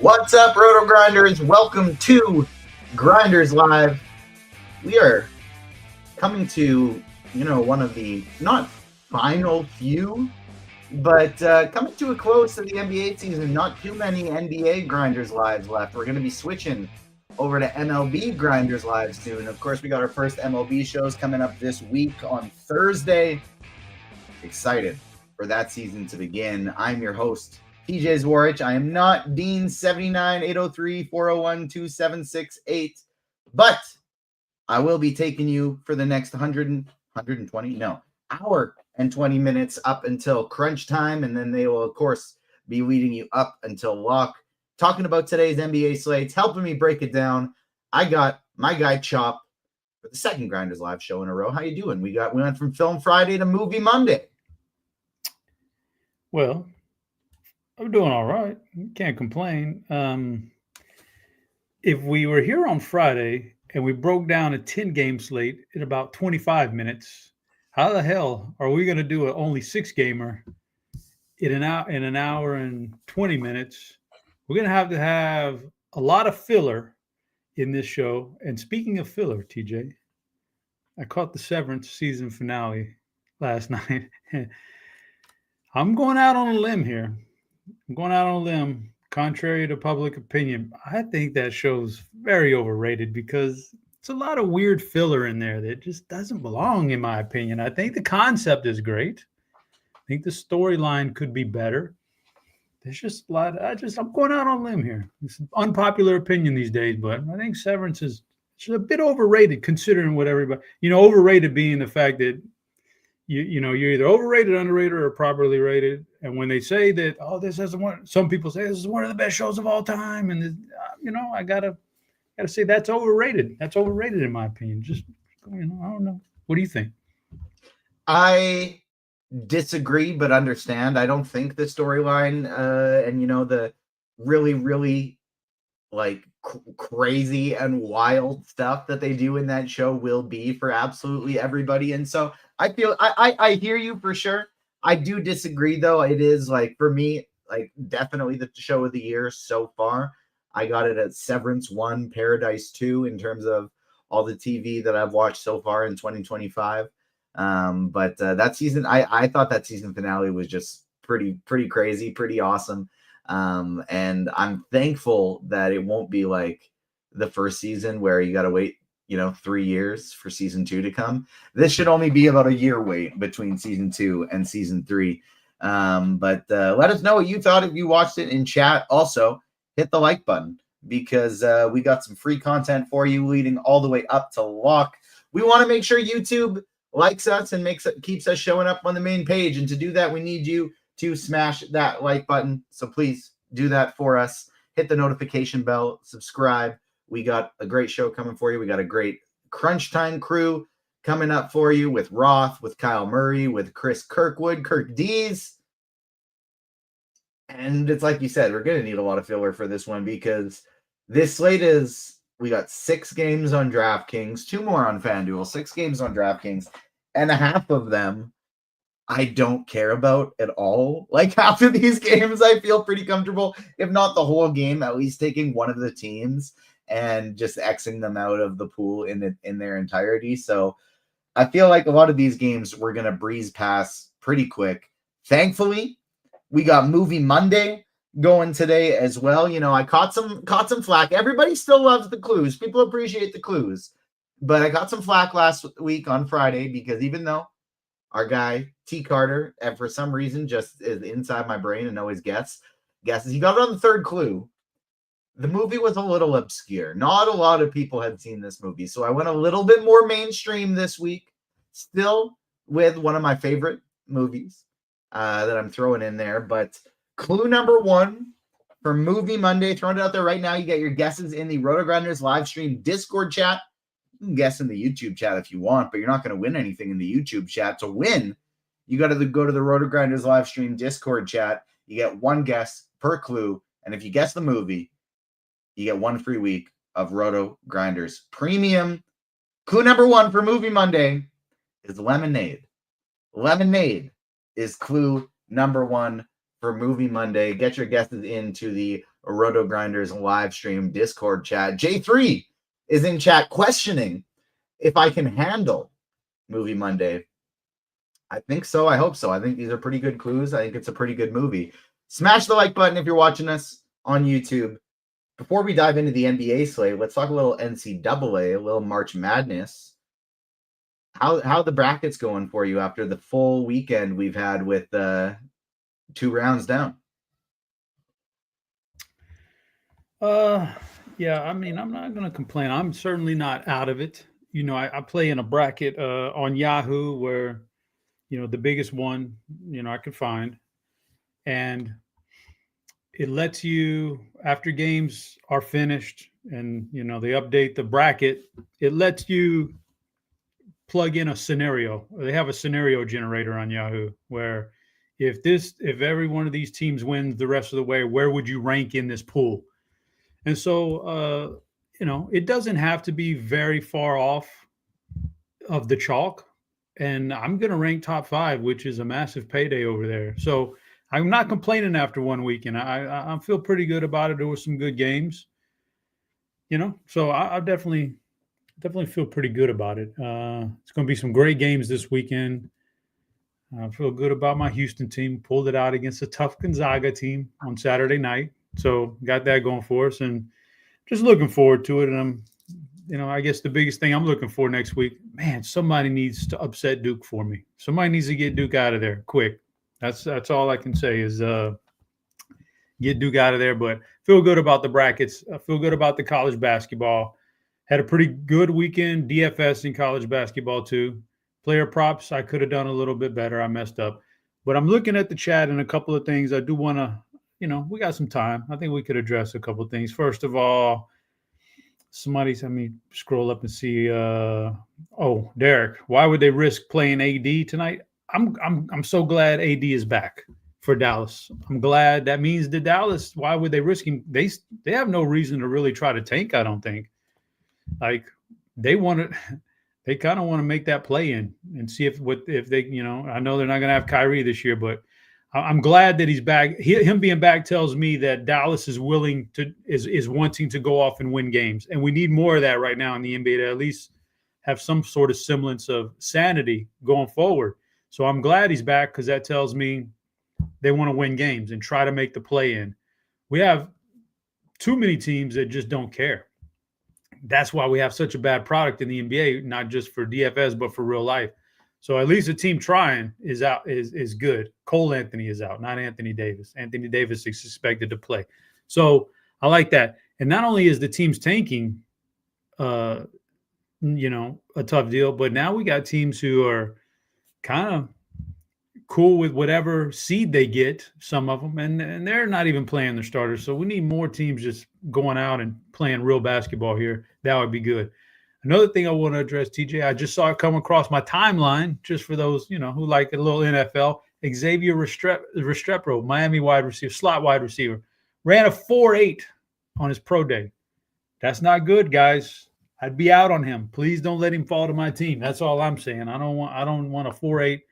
What's up, RotoGrinders? Welcome to Grinders Live. We are coming to, one of the not final few, but coming to a close of the NBA season. Not too many NBA Grinders Lives left. We're going to be switching over to MLB Grinders Live soon. Of course, we got our first MLB shows coming up this week on Thursday. Excited for that season to begin. I'm your host, TJ Zwarich. I am not Dean 79-803-401-2768, but I will be taking you for the next hour and 20 minutes up until crunch time, and then they will, of course, be leading you up until lock. Talking about today's NBA slates, helping me break it down. I got my guy Chop for the second Grinders Live show in a row. How you doing? We went from Film Friday to Movie Monday. Well, I'm doing all right. Can't complain. If we were here on Friday and we broke down a 10-game slate in about 25 minutes, how the hell are we going to do an only 6-gamer in an hour and 20 minutes? We're going to have a lot of filler in this show. And speaking of filler, TJ, I caught the Severance season finale last night. I'm going out on a limb here. Contrary to public opinion. I think that show's very overrated because it's a lot of weird filler in there that just doesn't belong, in my opinion. I think the concept is great. I think the storyline could be better. There's just a lot. I'm going out on a limb here. It's an unpopular opinion these days, but I think Severance is a bit overrated considering what everybody, overrated being the fact that you're either overrated, underrated, or properly rated. And when they say that, this isn't one, some people say this is one of the best shows of all time, and I gotta say that's overrated. That's overrated in my opinion. Just I don't know. What do you think? I disagree, but understand. I don't think the storyline and the really, really like crazy and wild stuff that they do in that show will be for absolutely everybody. And so I feel I hear you for sure. I do disagree though. It is like for me, like definitely the show of the year so far. I got it at Severance 1, Paradise 2 in terms of all the TV that I've watched so far in 2025. But that season, I thought that season finale was just pretty crazy, pretty awesome. And I'm thankful that it won't be like the first season where you got to wait 3 years for season 2 to come. This should only be about a year wait between season 2 and season 3. But let us know what you thought if you watched it in chat. Also, hit the like button because we got some free content for you leading all the way up to lock. We want to make sure YouTube likes us and keeps us showing up on the main page. And to do that, we need you to smash that like button. So please do that for us. Hit the notification bell, subscribe. We got a great show coming for you. We got a great crunch time crew coming up for you with Roth, with Kyle Murray, with Chris Kirkwood, Kirkdiese. And it's like you said, we're going to need a lot of filler for this one because this slate we got 6 games on DraftKings, 2 more on FanDuel, 6 games on DraftKings, and half of them I don't care about at all. Like half of these games, I feel pretty comfortable, if not the whole game, at least taking one of the teams and just Xing them out of the pool in their entirety. So I feel like a lot of these games we're going to breeze past pretty quick. Thankfully, we got Movie Monday going today as well. I caught some flack. Everybody still loves the clues. People appreciate the clues. But I got some flack last week on Friday because even though our guy T Carter, and for some reason just is inside my brain and always guesses, he got it on the third clue. The movie was a little obscure. Not a lot of people had seen this movie. So I went a little bit more mainstream this week, still with one of my favorite movies that I'm throwing in there. But clue number 1 for Movie Monday, throwing it out there right now. You get your guesses in the RotoGrinders live stream Discord chat. You can guess in the YouTube chat if you want, but you're not going to win anything in the YouTube chat. To win, you got to go to the RotoGrinders live stream Discord chat. You get 1 guess per clue. And if you guess the movie, you get 1 free week of RotoGrinders Premium. Clue number 1 for Movie Monday is lemonade. Lemonade is clue number 1 for Movie Monday. Get your guesses into the RotoGrinders live stream Discord chat. J3 is in chat questioning if I can handle Movie Monday. I think so. I hope so. I think these are pretty good clues. I think it's a pretty good movie. Smash the like button if you're watching us on YouTube. Before we dive into the NBA slate, let's talk a little NCAA, a little March Madness. How the brackets going for you after the full weekend we've had with 2 rounds down? Yeah, I mean, I'm not going to complain. I'm certainly not out of it. I play in a bracket on Yahoo where, the biggest one, I could find. And it lets you, after games are finished and, they update the bracket, it lets you plug in a scenario. They have a scenario generator on Yahoo where if every one of these teams wins the rest of the way, where would you rank in this pool? And so, it doesn't have to be very far off of the chalk. And I'm going to rank top 5, which is a massive payday over there. So I'm not complaining after one weekend. I feel pretty good about it. There were some good games, so I definitely feel pretty good about it. It's going to be some great games this weekend. I feel good about my Houston team. Pulled it out against a tough Gonzaga team on Saturday night. So got that going for us and just looking forward to it. And I guess the biggest thing I'm looking for next week, man, somebody needs to upset Duke for me. Somebody needs to get Duke out of there quick. That's all I can say is get Duke out of there. But feel good about the brackets. I feel good about the college basketball. Had a pretty good weekend, DFS in college basketball too. Player props, I could have done a little bit better. I messed up. But I'm looking at the chat and a couple of things I do want to, we got some time. I think we could address a couple of things. First of all, let me scroll up and see. Derek, why would they risk playing AD tonight? I'm so glad AD is back for Dallas. I'm glad. That means the Dallas, why would they risk him? They have no reason to really try to tank, I don't think. Like they kind of want to make that play in and see if they, I know they're not going to have Kyrie this year, but I'm glad that he's back. Him being back tells me that Dallas is willing to is wanting to go off and win games, and we need more of that right now in the NBA to at least have some sort of semblance of sanity going forward. So I'm glad he's back because that tells me they want to win games and try to make the play in. We have too many teams that just don't care. That's why we have such a bad product in the NBA, not just for DFS but for real life. So at least the team trying is out is good. Cole Anthony is out, not Anthony Davis. Anthony Davis is expected to play. So I like that. And not only is the team's tanking, a tough deal, but now we got teams who are kind of cool with whatever seed they get, some of them, and they're not even playing their starters. So we need more teams just going out and playing real basketball here. That would be good. Another thing I want to address, TJ, I just saw it come across my timeline, just for those, who like a little NFL. Xavier Restrepo, Miami wide receiver, slot wide receiver, ran a 4.8 on his pro day. That's not good, guys. I'd be out on him. Please don't let him fall to my team. That's all I'm saying. I don't want a 4.8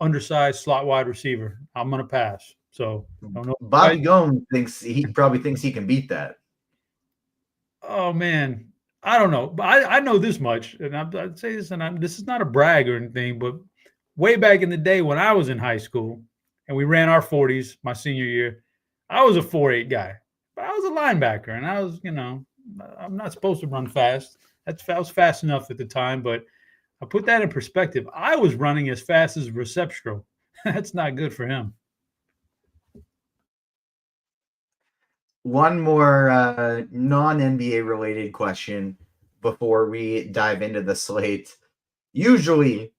undersized slot wide receiver. I'm going to pass. So I don't know. Bobby Gomes probably thinks he can beat that. Oh, man. I don't know, but I know this much, and I'd say this, and this is not a brag or anything, but way back in the day when I was in high school and we ran our 40s my senior year, I was a 4.8 guy, but I was a linebacker, and I was, I'm not supposed to run fast. I was fast enough at the time, but I put that in perspective. I was running as fast as Recepstro. That's not good for him. One more non-NBA related question before we dive into the slate. Usually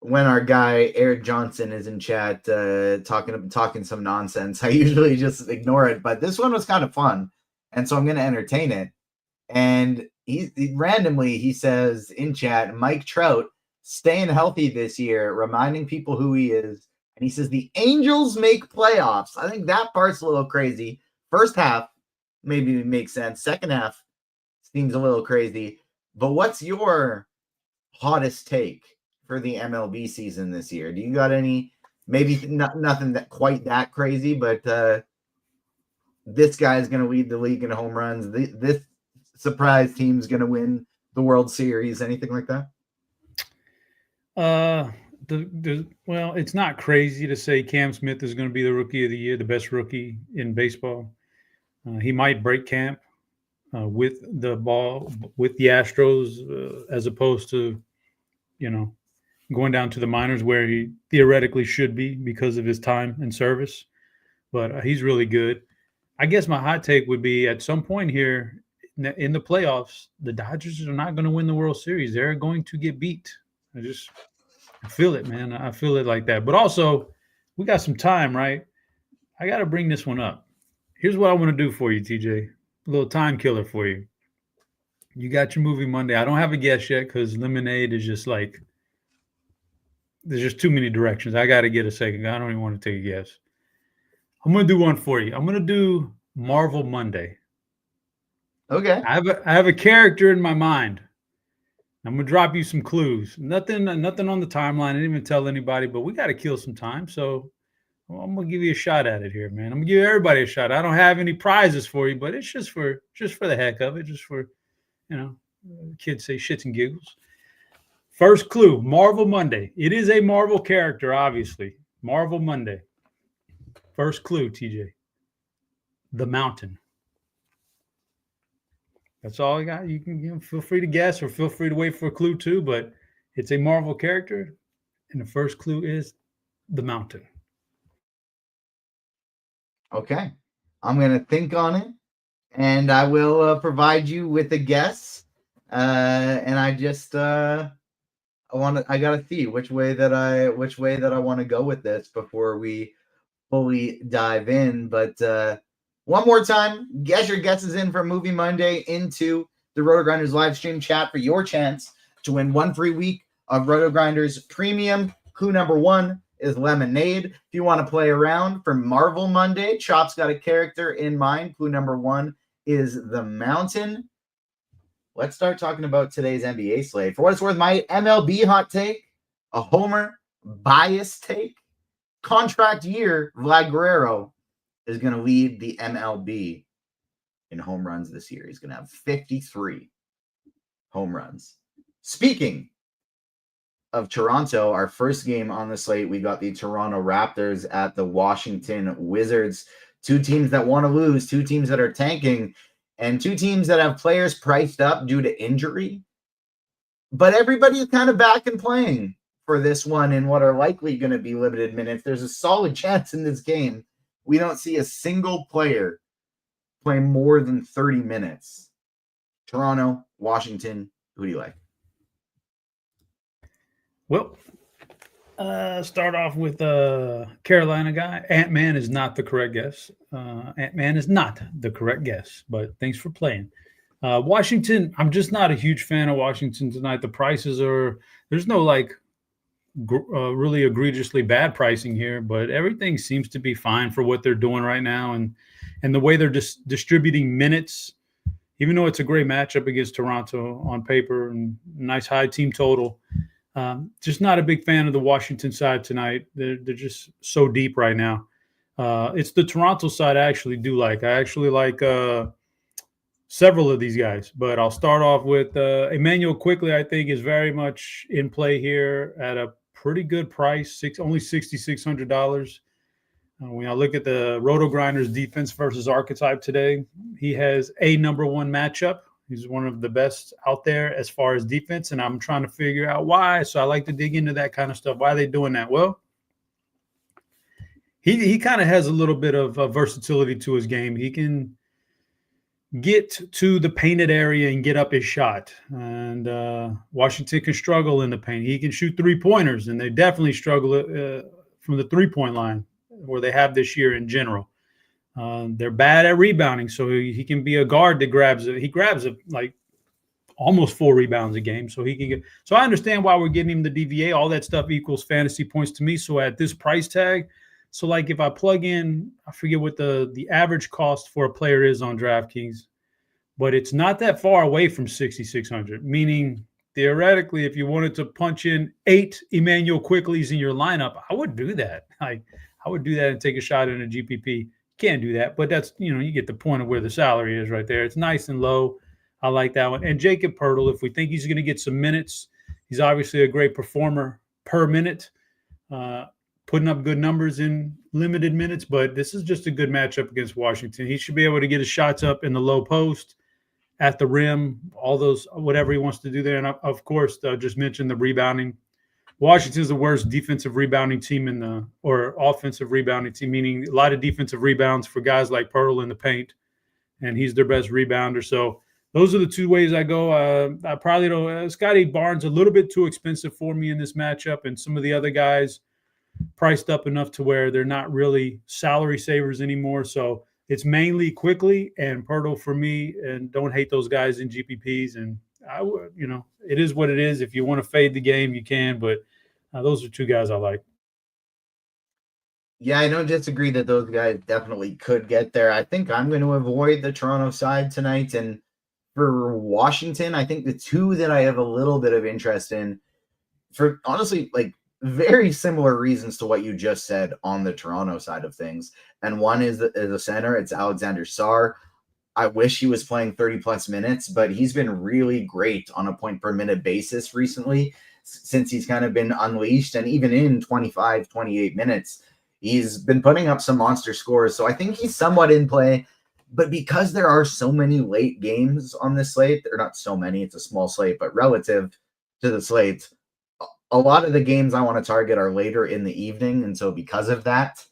when our guy Eric Johnson is in chat talking some nonsense, I usually just ignore it. But this one was kind of fun, and so I'm going to entertain it. And he randomly says in chat, Mike Trout staying healthy this year, reminding people who he is. And he says the Angels make playoffs. I think that part's a little crazy. First half maybe makes sense. Second half seems a little crazy. But what's your hottest take for the MLB season this year? Do you got any? Maybe nothing that quite that crazy, but this guy is going to lead the league in home runs. This surprise team is going to win the World Series. Anything like that? Well, it's not crazy to say Cam Smith is going to be the rookie of the year, the best rookie in baseball. He might break camp with the ball, with the Astros, as opposed to, going down to the minors where he theoretically should be because of his time and service. But he's really good. I guess my hot take would be at some point here in the playoffs, the Dodgers are not going to win the World Series. They're going to get beat. I feel it, man. I feel it like that. But also, we got some time, right? I got to bring this one up. Here's what I want to do for you, TJ. A little time killer for you. You got your movie Monday. I don't have a guess yet because Lemonade is just like, there's just too many directions. I got to get a second. I don't even want to take a guess. I'm going to do one for you. I'm going to do Marvel Monday. Okay. I have a character in my mind. I'm going to drop you some clues. Nothing on the timeline. I didn't even tell anybody, but we got to kill some time. So I'm going to give you a shot at it here, man. I'm going to give everybody a shot. I don't have any prizes for you, but it's just for the heck of it, just for, kids say shits and giggles. First clue, Marvel Monday. It is a Marvel character, obviously. Marvel Monday. First clue, TJ. The Mountain. That's all I got. You can feel free to guess or feel free to wait for a clue too, but it's a Marvel character. And the first clue is the Mountain. Okay. I'm going to think on it and I will provide you with a guess. And I just, I got to see which way that I want to go with this before we fully dive in. But one more time, get your guesses in for Movie Monday into the RotoGrinders live stream chat for your chance to win 1 free week of RotoGrinders Premium. Clue number 1 is Lemonade. If you want to play around for Marvel Monday, Chop's got a character in mind. Clue number 1 is The Mountain. Let's start talking about today's NBA slate. For what it's worth, my MLB hot take, a homer bias take, contract year, Vlad Guerrero is going to lead the MLB in home runs this year. He's going to have 53 home runs. Speaking of Toronto, our first game on the slate, we got the Toronto Raptors at the Washington Wizards. 2 teams that want to lose, 2 teams that are tanking, and 2 teams that have players priced up due to injury. But everybody's kind of back and playing for this one in what are likely going to be limited minutes. There's a solid chance in this game we don't see a single player play more than 30 minutes. Toronto, Washington, who do you like? Well, start off with Carolina guy. Ant-Man is not the correct guess. Ant-Man is not the correct guess, but thanks for playing. Washington, I'm just not a huge fan of Washington tonight. The prices there's no really egregiously bad pricing here, but everything seems to be fine for what they're doing right now. And the way they're distributing minutes, even though it's a great matchup against Toronto on paper and nice high team total, just not a big fan of the Washington side tonight. They're just so deep right now. It's the Toronto side I actually do like. I actually like several of these guys, but I'll start off with Emmanuel Quickly. I think is very much in play here at a pretty good price, only $6,600. When I look at the RotoGrinders defense versus archetype today, he has a number 1 matchup. He's one of the best out there as far as defense, and I'm trying to figure out why. So I like to dig into that kind of stuff. Why are they doing that? Well, he kind of has a little bit of versatility to his game. He can get to the painted area and get up his shot. And Washington can struggle in the paint. He can shoot 3-pointers, and they definitely struggle from the 3-point line, where they have this year in general. They're bad at rebounding, so he can be a guard that grabs it. He grabs it like almost 4 rebounds a game, so he can get. So I understand why we're getting him the DVA. All that stuff equals fantasy points to me. So at this price tag, so like if I plug in, I forget what the average cost for a player is on DraftKings, but it's not that far away from 6,600. Meaning theoretically, if you wanted to punch in 8 Emmanuel Quicklies in your lineup, I would do that. I would do that and take a shot in a GPP. Can't do that, but that's, you get the point of where the salary is right there. It's nice and low. I like that one. And Jacob Poeltl, if we think he's going to get some minutes, he's obviously a great performer per minute, putting up good numbers in limited minutes, but this is just a good matchup against Washington. He should be able to get his shots up in the low post, at the rim, all those, whatever he wants to do there. And of course, just mentioned the rebounding. Washington's the worst defensive rebounding team or offensive rebounding team, meaning a lot of defensive rebounds for guys like Poeltl in the paint, and he's their best rebounder. So those are the two ways I go. I probably don't. Scotty Barnes a little bit too expensive for me in this matchup, and some of the other guys priced up enough to where they're not really salary savers anymore. So it's mainly quickly and Poeltl for me, and don't hate those guys in GPPs. And I would, it is what it is. If you want to fade the game, you can, but those are two guys I like. Yeah, I don't disagree that those guys definitely could get there. I think I'm going to avoid the Toronto side tonight. And for Washington, I think the two that I have a little bit of interest in, for honestly, like very similar reasons to what you just said on the Toronto side of things. And one is the center. It's Alexander Sarr. I wish he was playing 30 plus minutes, but he's been really great on a point per minute basis recently since he's kind of been unleashed. And even in 25, 28 minutes, he's been putting up some monster scores. So I think he's somewhat in play. But because there are so many late games on this slate, they're not so many, it's a small slate, but relative to the slate, a lot of the games I want to target are later in the evening. And so because of that,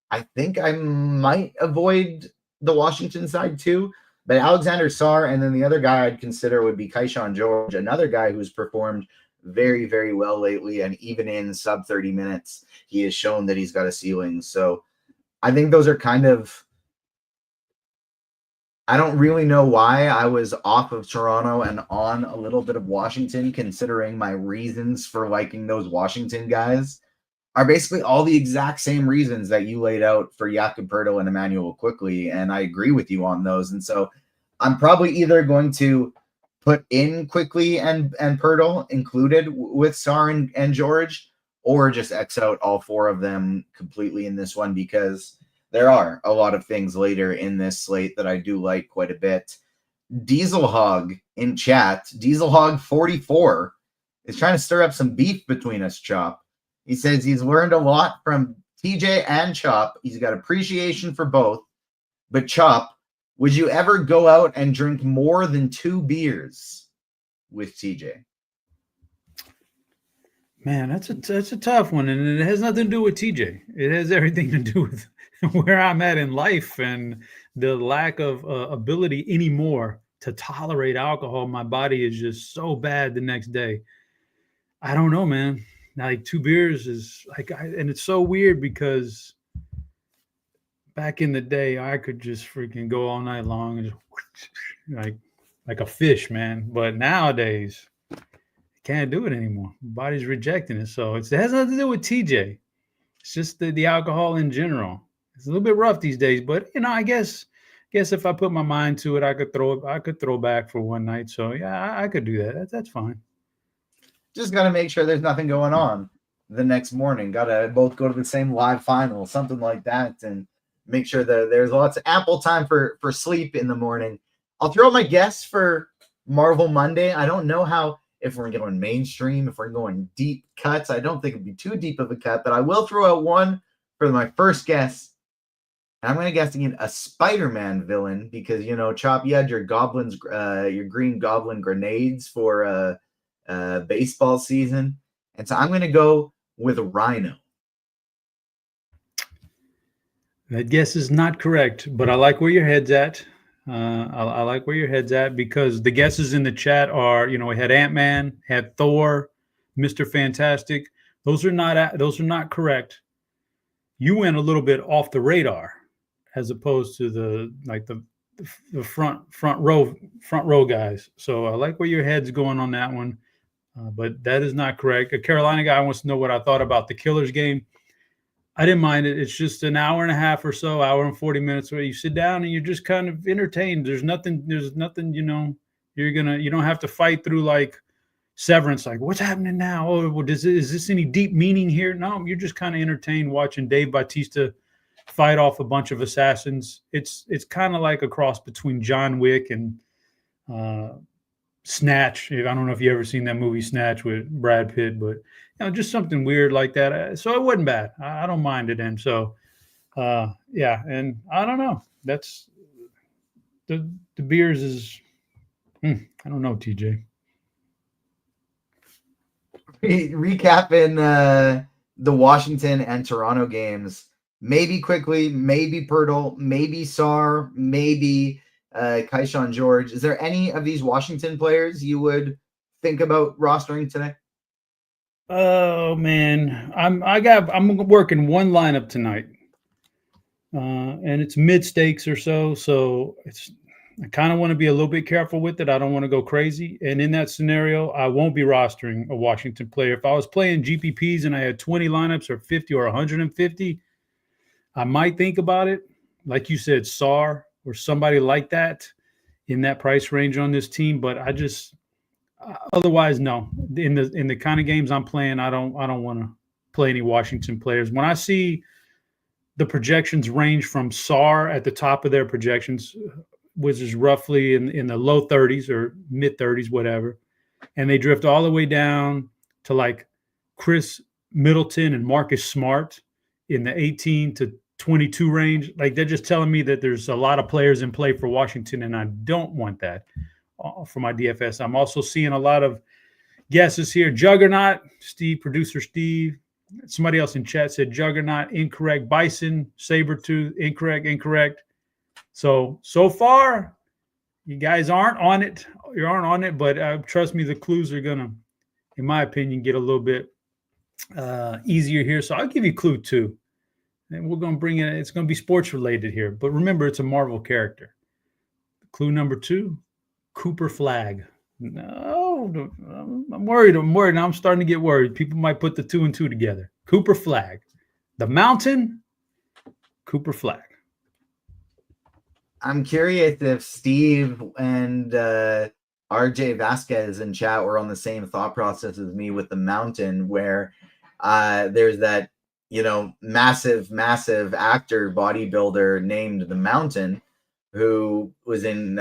I think I might avoid the Washington side too. But Alexander Sarr, and then the other guy I'd consider would be Keyshawn George, another guy who's performed very, very well lately. And even in sub 30 minutes, he has shown that he's got a ceiling. So I think those are kind of, I don't really know why I was off of Toronto and on a little bit of Washington, considering my reasons for liking those Washington guys are basically all the exact same reasons that you laid out for Jakob Poeltl and Emmanuel Quickly, and I agree with you on those. And so I'm probably either going to put in Quickly and Poeltl included with Sarr and George, or just X out all four of them completely in this one, because there are a lot of things later in this slate that I do like quite a bit. Diesel Hog in chat, Diesel Hog 44 is trying to stir up some beef between us, Chop. He says he's learned a lot from TJ and Chop. He's got appreciation for both. But Chop, would you ever go out and drink more than 2 beers with TJ? Man, that's a tough one, and it has nothing to do with TJ. It has everything to do with where I'm at in life and the lack of ability anymore to tolerate alcohol. My body is just so bad the next day. I don't know, man. Like 2 beers is like, and it's so weird because back in the day, I could just freaking go all night long and just like a fish, man. But nowadays, I can't do it anymore. My body's rejecting it. So it has nothing to do with TJ. It's just the alcohol in general. It's a little bit rough these days, but I guess if I put my mind to it, I could throw back for one night. So yeah, I could do that. That's fine. Just got to make sure there's nothing going on the next morning. Got to both go to the same live final, something like that, and make sure that there's lots of ample time for sleep in the morning. I'll throw my guess for Marvel Monday. I don't know if we're going mainstream, if we're going deep cuts. I don't think it'd be too deep of a cut, but I will throw out one for my first guess. I'm going to guess again a Spider-Man villain because, Chop, you had your goblins, your green goblin grenades for baseball season. And so I'm going to go with Rhino. That guess is not correct, but I like where your head's at. I like where your head's at because the guesses in the chat are, we had Ant-Man, had Thor, Mr. Fantastic. Those are not correct. You went a little bit off the radar as opposed to the front row guys. So I like where your head's going on that one. But that is not correct. A Carolina guy wants to know what I thought about the Killers game. I didn't mind it. It's just an hour and a half or so, hour and 40 minutes where you sit down and you're just kind of entertained. There's nothing, you don't have to fight through like Severance, like what's happening now? Oh, well, is this any deep meaning here? No, you're just kind of entertained watching Dave Bautista fight off a bunch of assassins. It's kind of like a cross between John Wick and Snatch. I don't know if you ever seen that movie Snatch with Brad Pitt, but just something weird like that. So it wasn't bad. I don't mind it. And so, yeah, and I don't know. That's the beers is. I don't know, TJ. Recapping the Washington and Toronto games. Maybe quickly, maybe Pirtle, maybe Sarr, maybe Kaishan George. Is there any of these Washington players you would think about rostering today? Oh man, I'm working one lineup tonight, and it's mid stakes or so. So I kind of want to be a little bit careful with it. I don't want to go crazy. And in that scenario, I won't be rostering a Washington player. If I was playing GPPs and I had 20 lineups or 50 or 150, I might think about it. Like you said, Sarr or somebody like that in that price range on this team. But I just otherwise, no. In the kind of games I'm playing, I don't want to play any Washington players. When I see the projections range from Sarr at the top of their projections, which is roughly in the low 30s or mid 30s, whatever, and they drift all the way down to like Chris Middleton and Marcus Smart in the 18 to 22 range. Like they're just telling me that there's a lot of players in play for Washington, and I don't want that for my DFS. I'm also seeing a lot of guesses here. Juggernaut, producer Steve. Somebody else in chat said Juggernaut, incorrect. Bison, Sabretooth, incorrect. So far, you guys aren't on it. You aren't on it, but trust me, the clues are going to, in my opinion, get a little bit easier here. So I'll give you clue 2. And we're going to bring it. It's going to be sports related here. But remember, it's a Marvel character. Clue number 2, Cooper Flag. No, I'm worried. Now I'm starting to get worried. People might put the 2 and 2 together. Cooper Flag. The Mountain, Cooper Flag. I'm curious if Steve and RJ Vasquez in chat were on the same thought process as me with the Mountain, where there's that, massive actor bodybuilder named the Mountain who was in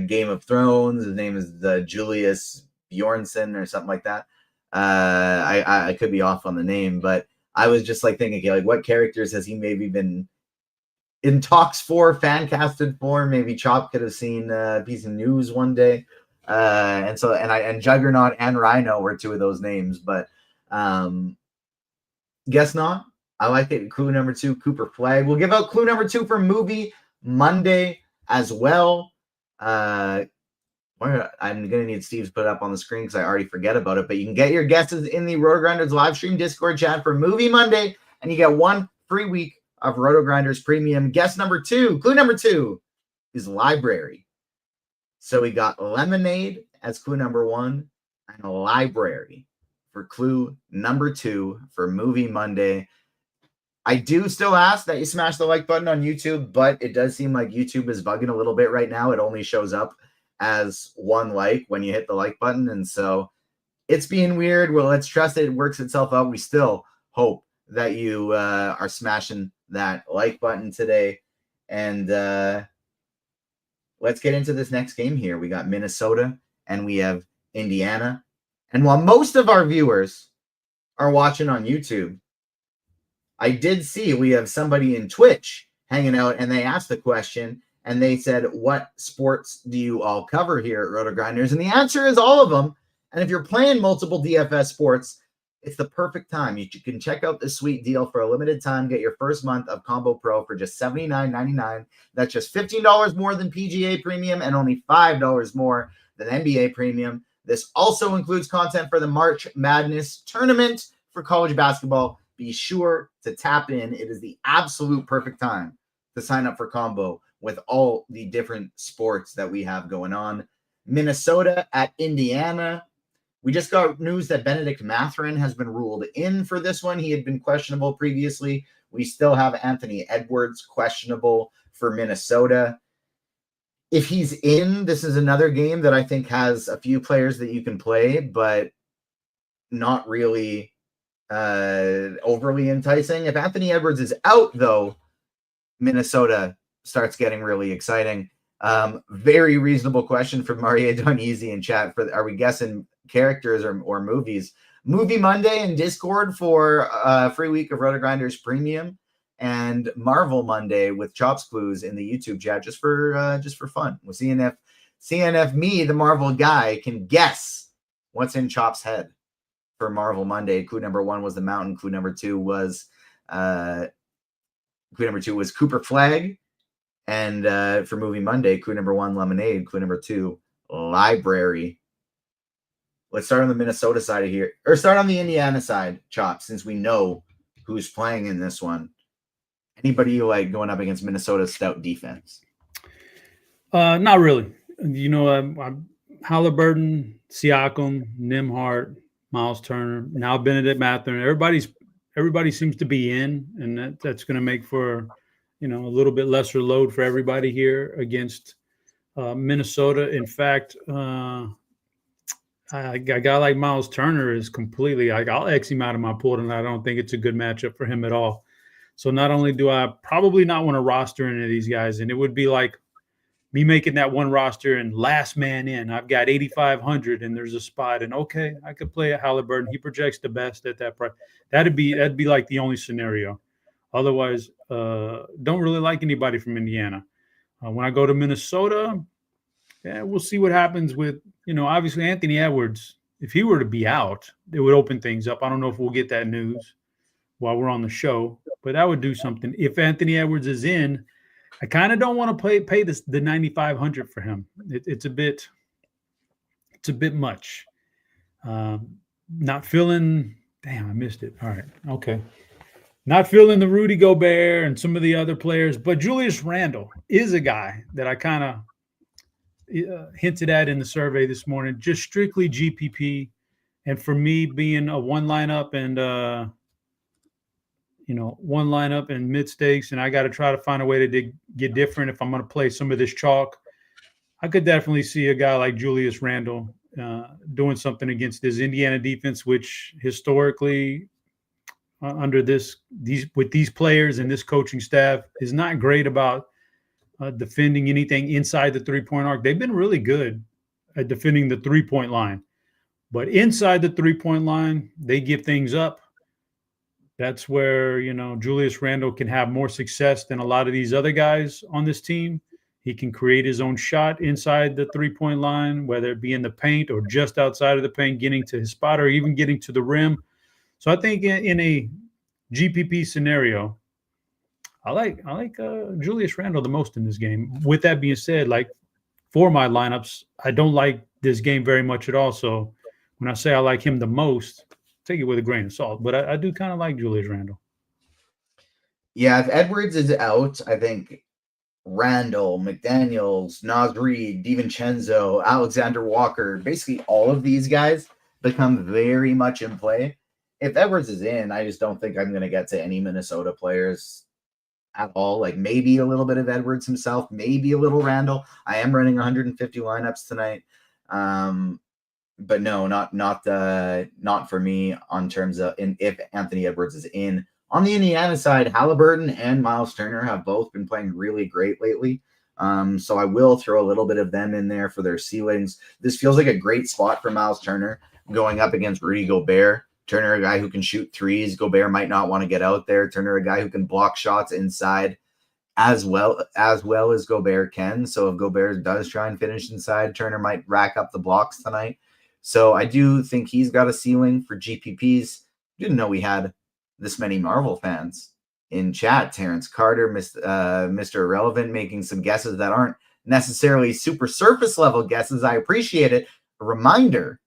Game of Thrones. His name is Julius Bjornsson or something like that. I could be off on the name, but I was just like thinking, like, what characters has he maybe been in talks for, fan casted for? Maybe Chop could have seen a piece of news one day. And Juggernaut and Rhino were 2 of those names, but guess not. I like it. Clue number 2, Cooper Flag. We'll give out clue number 2 for Movie Monday as well. I'm going to need Steve to put it up on the screen because I already forget about it, but you can get your guesses in the RotoGrinders live stream Discord chat for Movie Monday, and you get 1 free week of RotoGrinders Premium. Guess number 2, clue number 2 is library. So we got lemonade as clue number 1 and a library for clue number 2 for Movie Monday. I do still ask that you smash the like button on YouTube, but it does seem like YouTube is bugging a little bit right now. It only shows up as 1 like when you hit the like button. And so it's being weird. Well, let's trust it works itself out. We still hope that you are smashing that like button today. And let's get into this next game here. We got Minnesota and we have Indiana. And while most of our viewers are watching on YouTube, I did see we have somebody in Twitch hanging out, and they asked the question, and they said, what sports do you all cover here at RotoGrinders? And the answer is all of them. And if you're playing multiple DFS sports, it's the perfect time. You can check out this sweet deal for a limited time. Get your first month of Combo Pro for just $79.99. That's just $15 more than PGA Premium and only $5 more than NBA Premium. This also includes content for the March Madness tournament for college basketball. Be sure to tap in. It is the absolute perfect time to sign up for Combo with all the different sports that we have going on. Minnesota at Indiana. We just got news that Benedict Mathurin has been ruled in for this one. He had been questionable previously. We still have Anthony Edwards questionable for Minnesota. If he's in, this is another game that I think has a few players that you can play, but not really overly enticing. If Anthony Edwards is out, though, Minnesota starts getting really exciting. Very reasonable question from Maria Donizzi in chat. Are we guessing characters or movies? Movie Monday in Discord for a free week of RotoGrinders Premium, and Marvel Monday with Chops Clues in the YouTube chat just for fun. We're seeing if me, the Marvel guy, can guess what's in Chop's head for Marvel Monday. Clue number 1 was the mountain. Clue number 2 was Cooper Flag. And for Movie Monday, clue number 1, lemonade. Clue number 2, library. Let's start on the Minnesota side of here, or start on the Indiana side, Chop, since we know who's playing in this one. Anybody you like going up against Minnesota's stout defense? Not really. You know, I'm Halliburton, Siakam, Nembhard, Miles Turner, now Benedict Mathurin. Everybody seems to be in, and that's going to make for, you know, a little bit lesser load for everybody here against Minnesota. In fact, a guy like Miles Turner is completely, I'll X him out of my pool, and I don't think it's a good matchup for him at all. So not only do I probably not want to roster any of these guys, and it would be like me making that one roster and last man in. I've got 8,500 and there's a spot, and okay, I could play a Halliburton. He projects the best at that price. That'd be like the only scenario. Otherwise, don't really like anybody from Indiana. When I go to Minnesota, yeah, we'll see what happens with, you know, obviously Anthony Edwards. If he were to be out, it would open things up. I don't know if we'll get that news while we're on the show, but that would do something. If Anthony Edwards is in, I kind of don't want to pay the 9,500 for him. It's a bit much. Not feeling. Damn, I missed it. All right, okay. Not feeling the Rudy Gobert and some of the other players, but Julius Randle is a guy that I kind of hinted at in the survey this morning. Just strictly GPP, and for me, being a one lineup and mid stakes, and I got to try to find a way to get different if I'm going to play some of this chalk. I could definitely see a guy like Julius Randle doing something against this Indiana defense, which historically, under with these players and this coaching staff, is not great about defending anything inside the 3-point arc. They've been really good at defending the 3-point line, but inside the 3-point line, they give things up. That's where, you know, Julius Randle can have more success than a lot of these other guys on this team. He can create his own shot inside the 3-point line, whether it be in the paint or just outside of the paint, getting to his spot or even getting to the rim. So I think in a GPP scenario, I like Julius Randle the most in this game. With that being said, like for my lineups, I don't like this game very much at all. So when I say I like him the most, take it with a grain of salt, but I do kind of like Julius Randle. Yeah, if Edwards is out, I think Randle, McDaniels, Naz Reid, DiVincenzo, Alexander Walker, basically all of these guys become very much in play. If Edwards is in, I just don't think I'm going to get to any Minnesota players at all. Like maybe a little bit of Edwards himself, maybe a little Randle. I am running 150 lineups tonight. But no, not for me on terms of if Anthony Edwards is in. On the Indiana side, Halliburton and Miles Turner have both been playing really great lately. So I will throw a little bit of them in there for their ceilings. This feels like a great spot for Miles Turner going up against Rudy Gobert. Turner, a guy who can shoot threes. Gobert might not want to get out there. Turner, a guy who can block shots inside as well as Gobert can. So if Gobert does try and finish inside, Turner might rack up the blocks tonight. So I do think he's got a ceiling for GPPs. Didn't know we had this many Marvel fans in chat. Terrence Carter, Mr. Irrelevant, making some guesses that aren't necessarily super surface level guesses. I appreciate it. A reminder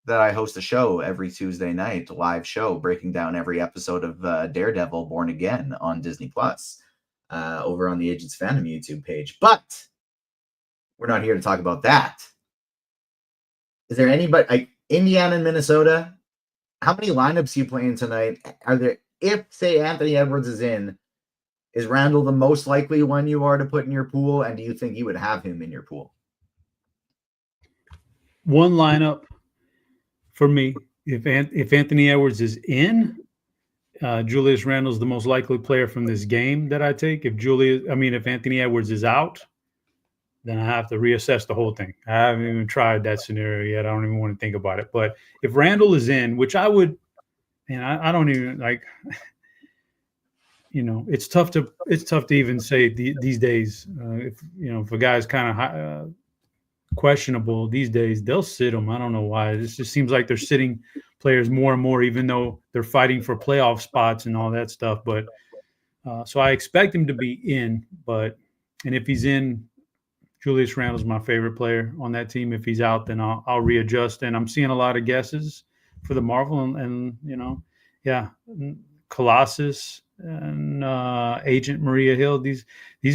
that I host a show every Tuesday night, a live show breaking down every episode of Daredevil Born Again on Disney Plus over on the Agents Fandom YouTube page. But we're not here to talk about that. Is there anybody like Indiana and Minnesota? How many lineups are you playing tonight? Are there, if say Anthony Edwards is in, is Randle the most likely one you are to put in your pool? And do you think you would have him in your pool? One lineup for me, if Anthony Edwards is in, Julius Randle's the most likely player from this game that I take. If Anthony Edwards is out, then I have to reassess the whole thing. I haven't even tried that scenario yet. I don't even want to think about it. But if Randle is in, which I would, and I don't even like, it's tough to even say these days. If a guy's kind of questionable these days, they'll sit him. I don't know why. It just seems like they're sitting players more and more, even though they're fighting for playoff spots and all that stuff. But so I expect him to be in. And if he's in, Julius Randle's my favorite player on that team. If he's out, then I'll readjust. And I'm seeing a lot of guesses for the Marvel and Colossus and Agent Maria Hill. These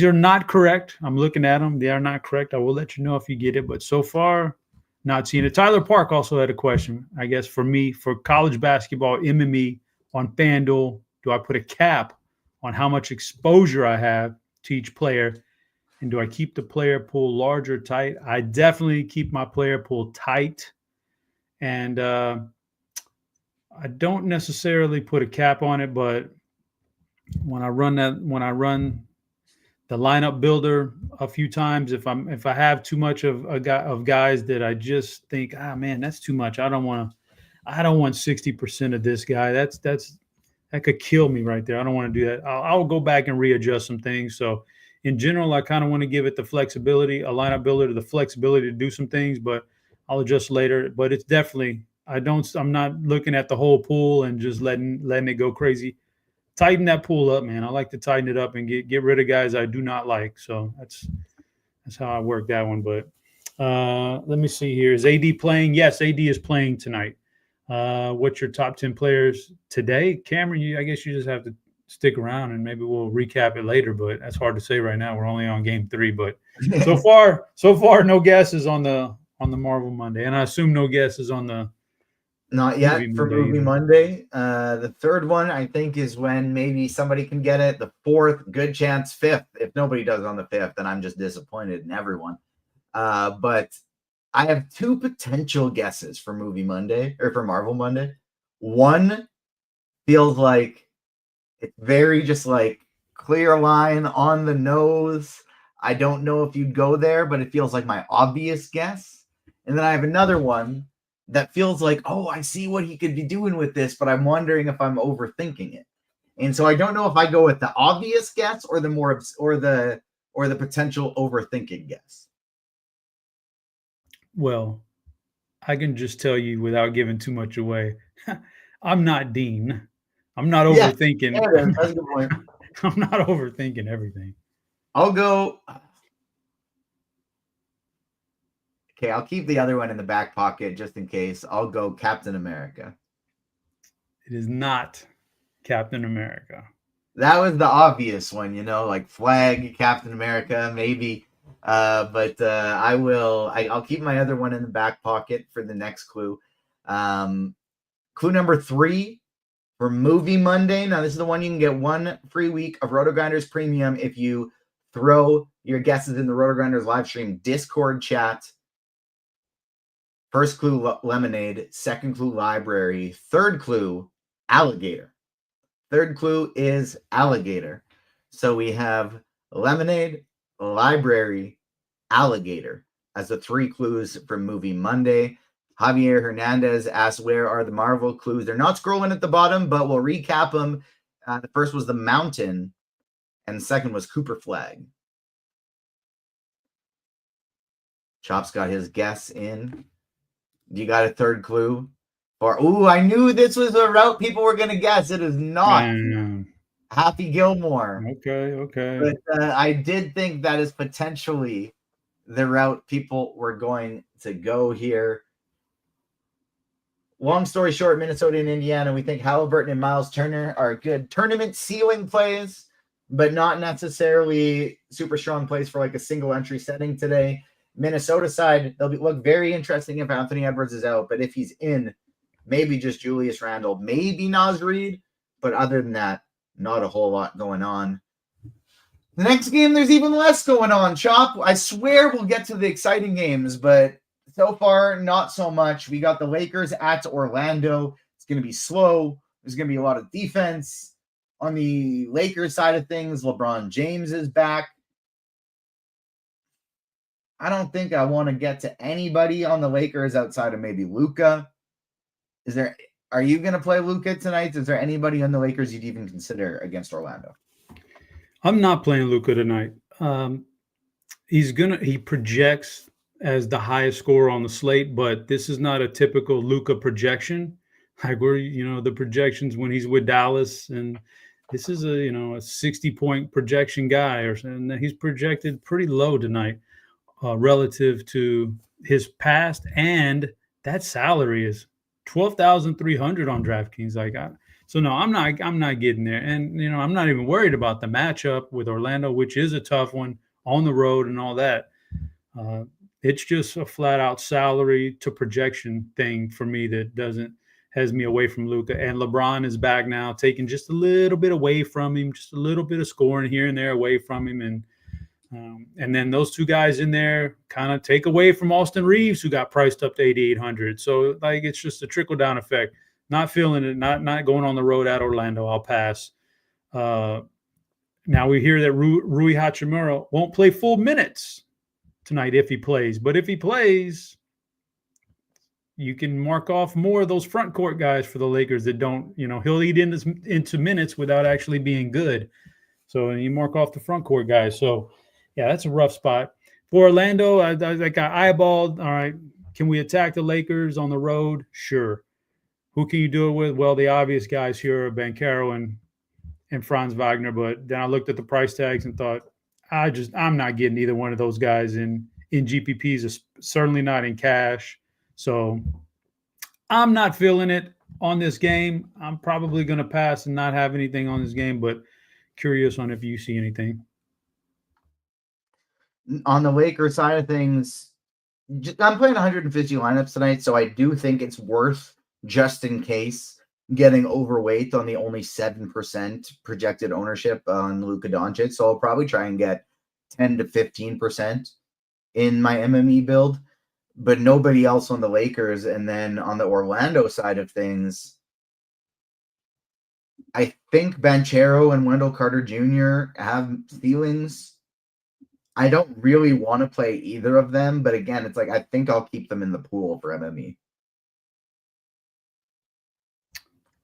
are not correct. I'm looking at them. They are not correct. I will let you know if you get it. But so far, not seeing it. Tyler Park also had a question, I guess, for me, for college basketball, MME on FanDuel. Do I put a cap on how much exposure I have to each player? And do I keep the player pool large or tight? I definitely keep my player pool tight. And I don't necessarily put a cap on it, but when I run the lineup builder a few times, if I have too much of guys that I just think, man, that's too much. I don't want 60% of this guy. That could kill me right there. I don't want to do that. I'll go back and readjust some things. So in general, I kind of want to give it the flexibility, a lineup builder to the flexibility to do some things, but I'll adjust later. But it's definitely, I'm not looking at the whole pool and just letting it go crazy. Tighten that pool up, man. I like to tighten it up and get rid of guys I do not like. So that's how I work that one. But let me see here. Is AD playing? Yes, AD is playing tonight. What's your top 10 players today? Cameron, I guess you just have to stick around and maybe we'll recap it later, but that's hard to say right now. We're only on game 3, but so far, no guesses on the Marvel Monday. And I assume no guesses on the not yet for Movie Monday. The third one, I think, is when maybe somebody can get it. The fourth, good chance. Fifth, if nobody does on the fifth, then I'm just disappointed in everyone. But I have 2 potential guesses for Movie Monday or for Marvel Monday. One feels like it's very just like clear line on the nose. I don't know if you'd go there, but it feels like my obvious guess. And then I have another one that feels like, oh, I see what he could be doing with this, but I'm wondering if I'm overthinking it. And so I don't know if I go with the obvious guess or the potential overthinking guess. Well, I can just tell you without giving too much away, I'm not Dean. I'm not overthinking. Yeah, that's a good point. I'm not overthinking everything. I'll go. Okay, I'll keep the other one in the back pocket just in case. I'll go Captain America. It is not Captain America. That was the obvious one, like flag, Captain America, maybe. But I'll keep my other one in the back pocket for the next clue. Clue number 3 for Movie Monday. Now, this is the one you can get 1 free week of RotoGrinders Premium if you throw your guesses in the RotoGrinders live stream Discord chat. First clue, lemonade. Second clue, library. Third clue, alligator. Third clue is alligator. So we have lemonade, library, alligator as the 3 clues from Movie Monday. Javier Hernandez asks, where are the Marvel clues? They're not scrolling at the bottom, but we'll recap them. The first was the mountain, and the second was Cooper Flag. Chop's got his guess in. You got a third clue? I knew this was a route people were going to guess. It is not Happy Gilmore. Okay. But I did think that is potentially the route people were going to go here. Long story short, Minnesota and Indiana, we think Halliburton and Miles Turner are good tournament ceiling plays, but not necessarily super strong plays for like a single entry setting today. Minnesota side, they'll look very interesting if Anthony Edwards is out, but if he's in, maybe just Julius Randle, maybe Naz Reid, but other than that, not a whole lot going on. The next game, there's even less going on, Chop. I swear we'll get to the exciting games, but so far, not so much. We got the Lakers at Orlando. It's going to be slow. There's going to be a lot of defense. On the Lakers side of things, LeBron James is back. I don't think I want to get to anybody on the Lakers outside of maybe Luka. Are you going to play Luka tonight? Is there anybody on the Lakers you'd even consider against Orlando? I'm not playing Luka tonight. He projects as the highest scorer on the slate, but this is not a typical Luka projection. Like the projections when he's with Dallas, and this is a 60-point projection guy, and he's projected pretty low tonight relative to his past, and that salary is $12,300 on DraftKings. So no, I'm not getting there, and I'm not even worried about the matchup with Orlando, which is a tough one on the road and all that. It's just a flat out salary to projection thing for me that has me away from Luka. And LeBron is back now, taking just a little bit away from him, just a little bit of scoring here and there away from him. And then those two guys in there kind of take away from Austin Reeves, who got priced up to 8,800. So it's just a trickle down effect. Not feeling it, not going on the road at Orlando. I'll pass. Now we hear that Rui Hachimura won't play full minutes tonight if he plays. But if he plays, you can mark off more of those front court guys for the Lakers that don't, he'll eat into minutes without actually being good. So you mark off the front court guys. So, yeah, that's a rough spot. For Orlando, I eyeballed, all right, can we attack the Lakers on the road? Sure. Who can you do it with? Well, the obvious guys here are Banchero and Franz Wagner. But then I looked at the price tags and thought, I'm not getting either one of those guys in GPPs, certainly not in cash. So I'm not feeling it on this game. I'm probably going to pass and not have anything on this game, but curious on if you see anything. On the Lakers side of things, I'm playing 150 lineups tonight, so I do think it's worth, just in case, getting overweight on the only 7% projected ownership on Luka Doncic. So I'll probably try and get 10 to 15% in my MME build, but nobody else on the Lakers. And then on the Orlando side of things, I think Banchero and Wendell Carter Jr. have feelings. I don't really want to play either of them, but again, it's I think I'll keep them in the pool for MME.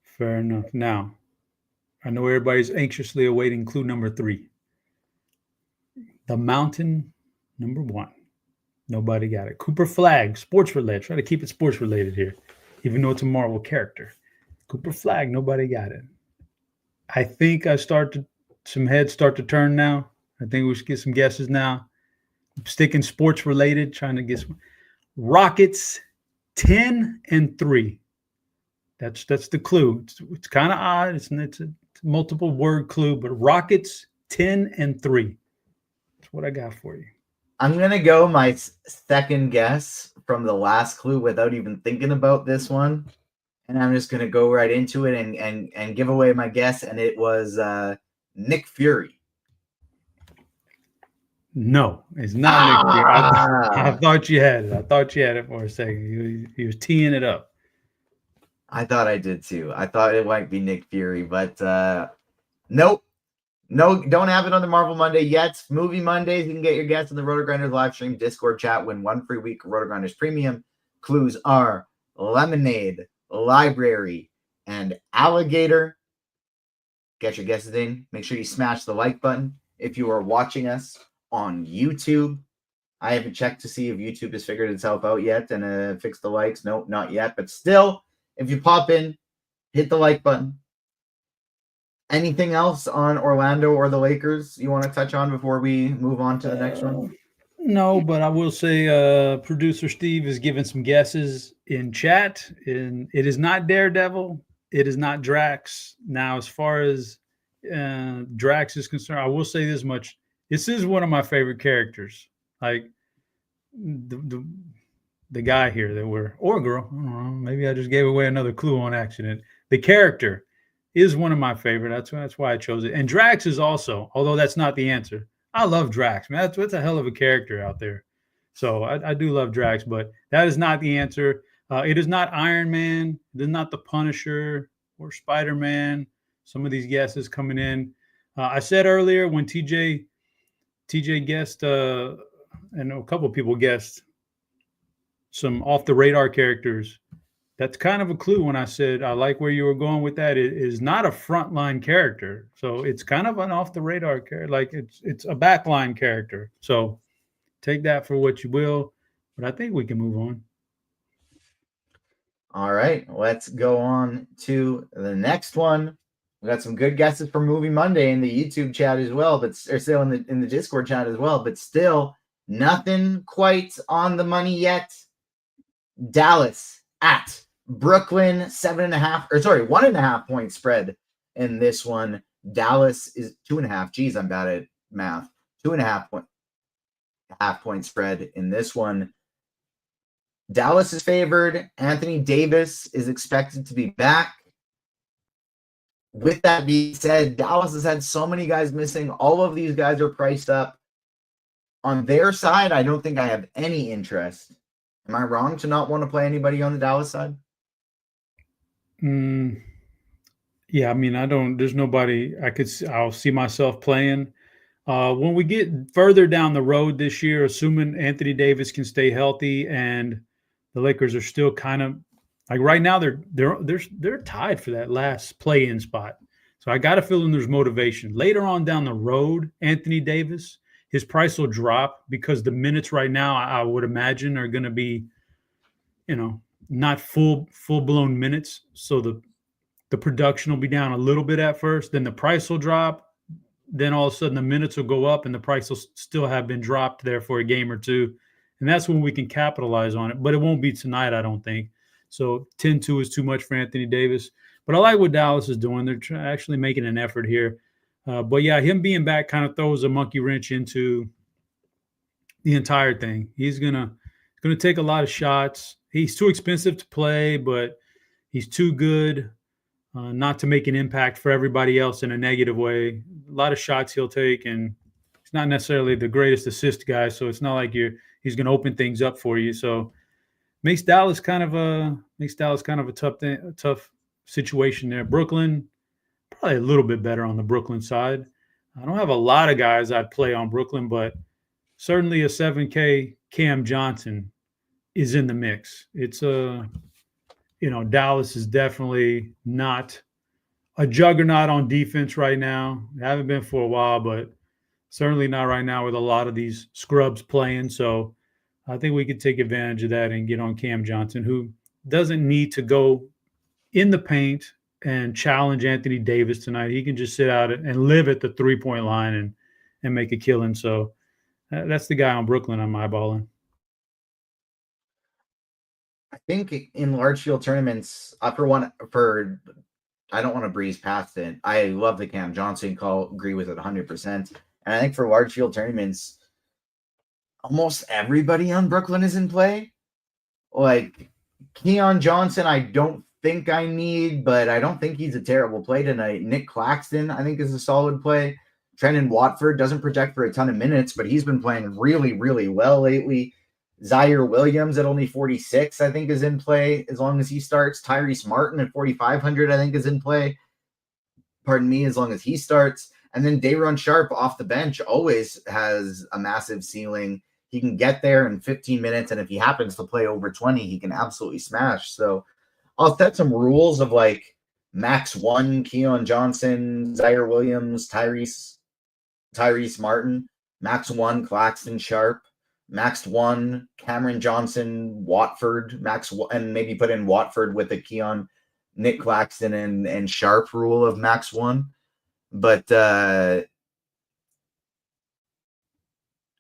Fair enough. Now, I know everybody's anxiously awaiting clue number 3. The Mountain, number 1. Nobody got it. Cooper Flagg, sports related. Try to keep it sports related here, even though it's a Marvel character. Cooper Flagg, nobody got it. I think some heads start to turn now. I think we should get some guesses now. I'm sticking sports related, trying to get some. Rockets 10-3. That's the clue. It's kind of odd. It's a multiple word clue, but Rockets 10-3. That's what I got for you. I'm gonna go my second guess from the last clue without even thinking about this one, and I'm just gonna go right into it and give away my guess, and it was Nick Fury. No, it's not Nick Fury. I thought you had it. I thought you had it for a second. He was teeing it up. I thought I did too. I thought it might be Nick Fury, but nope. No, don't have it on the Marvel Monday yet. Movie Mondays, you can get your guests in the RotoGrinders live stream Discord chat. Win 1 free week of RotoGrinders Premium. Clues are Lemonade, Library, and Alligator. Get your guesses in. Make sure you smash the like button if you are watching us on YouTube. I haven't checked to see if YouTube has figured itself out yet and fixed the likes. Nope, not yet. But still, if you pop in, hit the like button. Anything else on Orlando or the Lakers you want to touch on before we move on to the next one? No, but I will say producer Steve is giving some guesses in chat. And it is not Daredevil. It is not Drax. Now, as far as Drax is concerned, I will say this much. This is one of my favorite characters. Like the guy here that or girl. I don't know. Maybe I just gave away another clue on accident. The character is one of my favorite. That's why I chose it. And Drax is also, although that's not the answer. I love Drax, man. That's a hell of a character out there. So I do love Drax, but that is not the answer. It is not Iron Man. It is not the Punisher. or Spider-Man. Some of these guesses coming in. I said earlier when TJ guessed, and a couple of people guessed some off the radar characters. That's kind of a clue when I said I like where you were going with that. It is not a frontline character, so it's kind of an off the radar character. Like it's a backline character. So take that for what you will. But I think we can move on. All right, let's go on to the next one. We got some good guesses for Movie Monday in the YouTube chat as well, but still in the Discord chat as well, but still nothing quite on the money yet. Dallas at Brooklyn, 1.5 point spread in this one. Dallas is 2.5. Geez, I'm bad at math. 2.5 point spread in this one. Dallas is favored. Anthony Davis is expected to be back. With that being said, Dallas has had so many guys missing. All of these guys are priced up. On their side, I don't think I have any interest. Am I wrong to not want to play anybody on the Dallas side? Yeah, I mean, there's nobody I'll see myself playing. When we get further down the road this year, assuming Anthony Davis can stay healthy and the Lakers are still kind of like right now they're tied for that last play-in spot. So I got a feeling there's motivation. Later on down the road, Anthony Davis, his price will drop because the minutes right now I would imagine are going to be, not full-blown minutes. So the production will be down a little bit at first, then the price will drop. Then all of a sudden the minutes will go up and the price will still have been dropped there for a game or two. And that's when we can capitalize on it. But it won't be tonight, I don't think. So 10-2 is too much for Anthony Davis. But I like what Dallas is doing. They're actually making an effort here. But yeah, him being back kind of throws a monkey wrench into the entire thing. He's gonna take a lot of shots. He's too expensive to play, but he's too good not to make an impact for everybody else in a negative way. A lot of shots he'll take, and he's not necessarily the greatest assist guy, so it's not like he's going to open things up for you. So makes Dallas kind of a tough situation there. Brooklyn, probably a little bit better on the Brooklyn side. I don't have a lot of guys I'd play on Brooklyn, but certainly a 7K Cam Johnson is in the mix. It's Dallas is definitely not a juggernaut on defense right now. They haven't been for a while, but certainly not right now with a lot of these scrubs playing. So I think we could take advantage of that and get on Cam Johnson, who doesn't need to go in the paint and challenge Anthony Davis tonight. He can just sit out and live at the three-point line and make a killing. So that's the guy on Brooklyn I'm eyeballing. I think in large field tournaments, I don't want to breeze past it. I love the Cam Johnson call, agree with it 100%. And I think for large field tournaments, almost everybody on Brooklyn is in play. Like Keon Johnson, I don't think I need, but I don't think he's a terrible play tonight. Nick Claxton, I think, is a solid play. Trendon Watford doesn't project for a ton of minutes, but he's been playing really, really well lately. Zaire Williams at only 46, I think, is in play as long as he starts. Tyrese Martin at 4,500, I think, is in play. Pardon me, as long as he starts. And then Day'Ron Sharpe off the bench always has a massive ceiling. He can get there in 15 minutes, and if he happens to play over 20, he can absolutely smash. So I'll set some rules of like max 1, Keon Johnson, Zaire Williams, Tyrese Martin, max 1, Claxton Sharpe, max 1, Cameron Johnson, Watford, max 1, and maybe put in Watford with the Keon, Nick Claxton, and Sharpe rule of max 1. But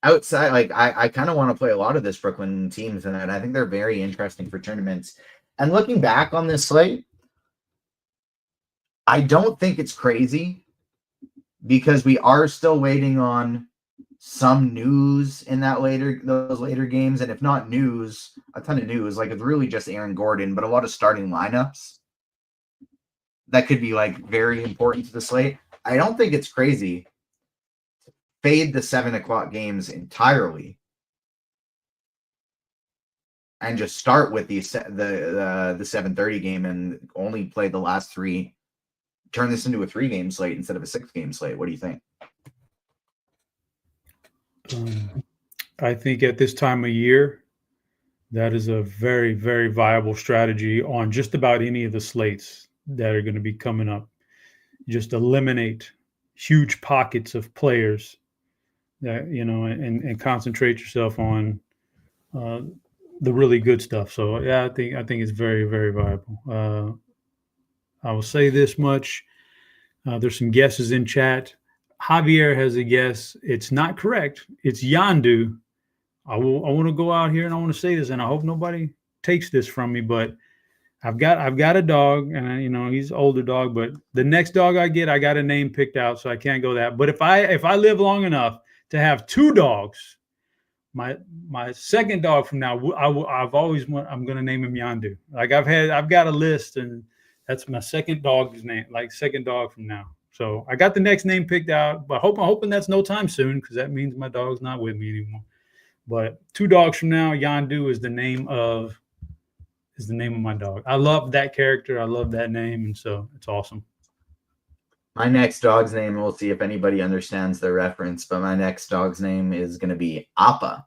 outside, like I kind of want to play a lot of this Brooklyn teams, and I think they're very interesting for tournaments. And looking back on this slate, I don't think it's crazy because we are still waiting on some news in those later games. And if not news, a ton of news, like it's really just Aaron Gordon, but a lot of starting lineups that could be like very important to the slate. I don't think it's crazy to fade the 7 o'clock games entirely and just start with the 7:30 game and only play the last 3. Turn this into a 3-game slate instead of a 6-game slate. What do you think? I think at this time of year, that is a very, very viable strategy on just about any of the slates that are going to be coming up. Just eliminate huge pockets of players that, and concentrate yourself on the really good stuff. So yeah, I think it's very, very viable. I will say this much. There's some guesses in chat. Javier has a guess. It's not correct. It's Yandu. I want to go out here and I want to say this, and I hope nobody takes this from me, but I've got a dog, and he's an older dog, but the next dog I get, I got a name picked out, so I can't go that. But if I live long enough to have 2 dogs, my second dog from now, I'm going to name him Yandu. Like I've got a list, and that's my second dog's name, like second dog from now. So I got the next name picked out, but I'm hoping that's no time soon, because that means my dog's not with me anymore. But 2 dogs from now, Yandu is the name of my dog. I love that character. I love that name, and so it's awesome. My next dog's name, we'll see if anybody understands the reference, but my next dog's name is going to be Appa.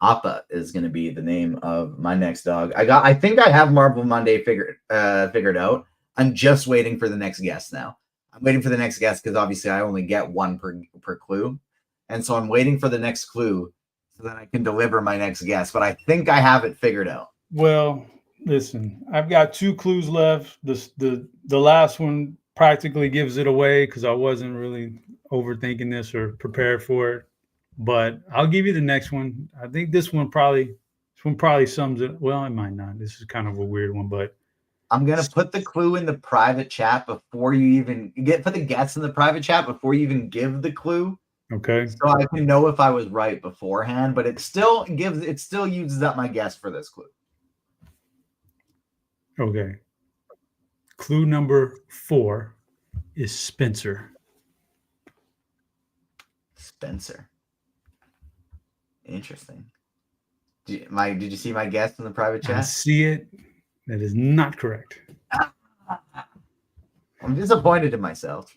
Appa is going to be the name of my next dog. I think I have Marble Monday figured out. I'm just waiting for the next guess now. I'm waiting for the next guess because obviously I only get 1 per clue. And so I'm waiting for the next clue so that I can deliver my next guess. But I think I have it figured out. Well, listen, I've got 2 clues left. The last one practically gives it away because I wasn't really overthinking this or prepared for it. But I'll give you the next one. I think this one probably sums it. Well, it might not. This is kind of a weird one, but I'm gonna put the clue in the private chat before you even put the guess in the private chat before you even give the clue. Okay. So I can know if I was right beforehand, but it still uses up my guess for this clue. Okay. Clue number 4 is Spencer. Spencer. Interesting. Did you see my guess in the private chat? I see it. That is not correct. I'm disappointed in myself.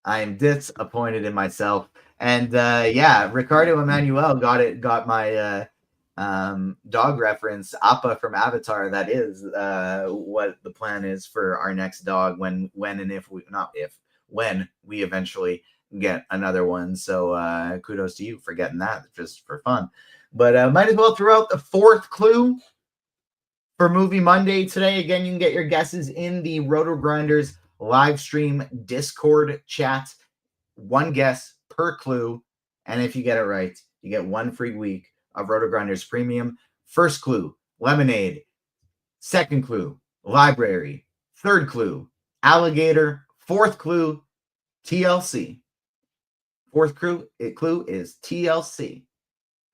And Ricardo Emanuel got my dog reference, Appa from Avatar. That is what the plan is for our next dog when we eventually get another one. So kudos to you for getting that just for fun. But might as well throw out the 4th clue for Movie Monday today. Again, you can get your guesses in the RotoGrinders live stream Discord chat. 1 guess per clue, and if you get it right, you get 1 free week of RotoGrinders Premium. First clue, Lemonade. Second clue, Library. Third clue, Alligator. 4th clue, TLC. 4th clue is TLC.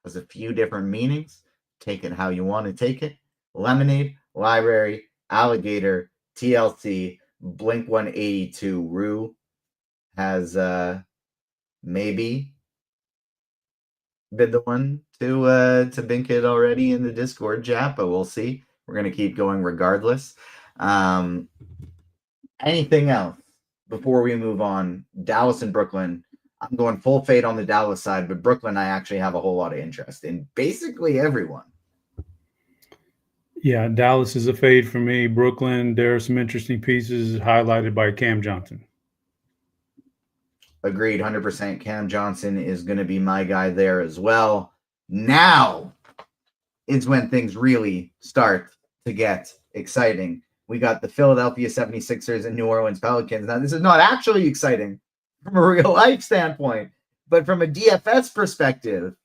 Has a few different meanings. Take it how you want to take it. Lemonade, Library, Alligator, TLC, Blink 182. Rue has maybe been the one to bink it already in the Discord chat, but we'll see. We're gonna keep going regardless. Anything else before we move on? Dallas and Brooklyn. I'm going full fade on the Dallas side, but Brooklyn I actually have a whole lot of interest in basically everyone. Yeah, Dallas is a fade for me. Brooklyn, there are some interesting pieces highlighted by Cam Johnson. Agreed, 100%. Cam Johnson is going to be my guy there as well. Now is when things really start to get exciting. We got the Philadelphia 76ers and New Orleans Pelicans. Now, this is not actually exciting from a real life standpoint, but from a DFS perspective,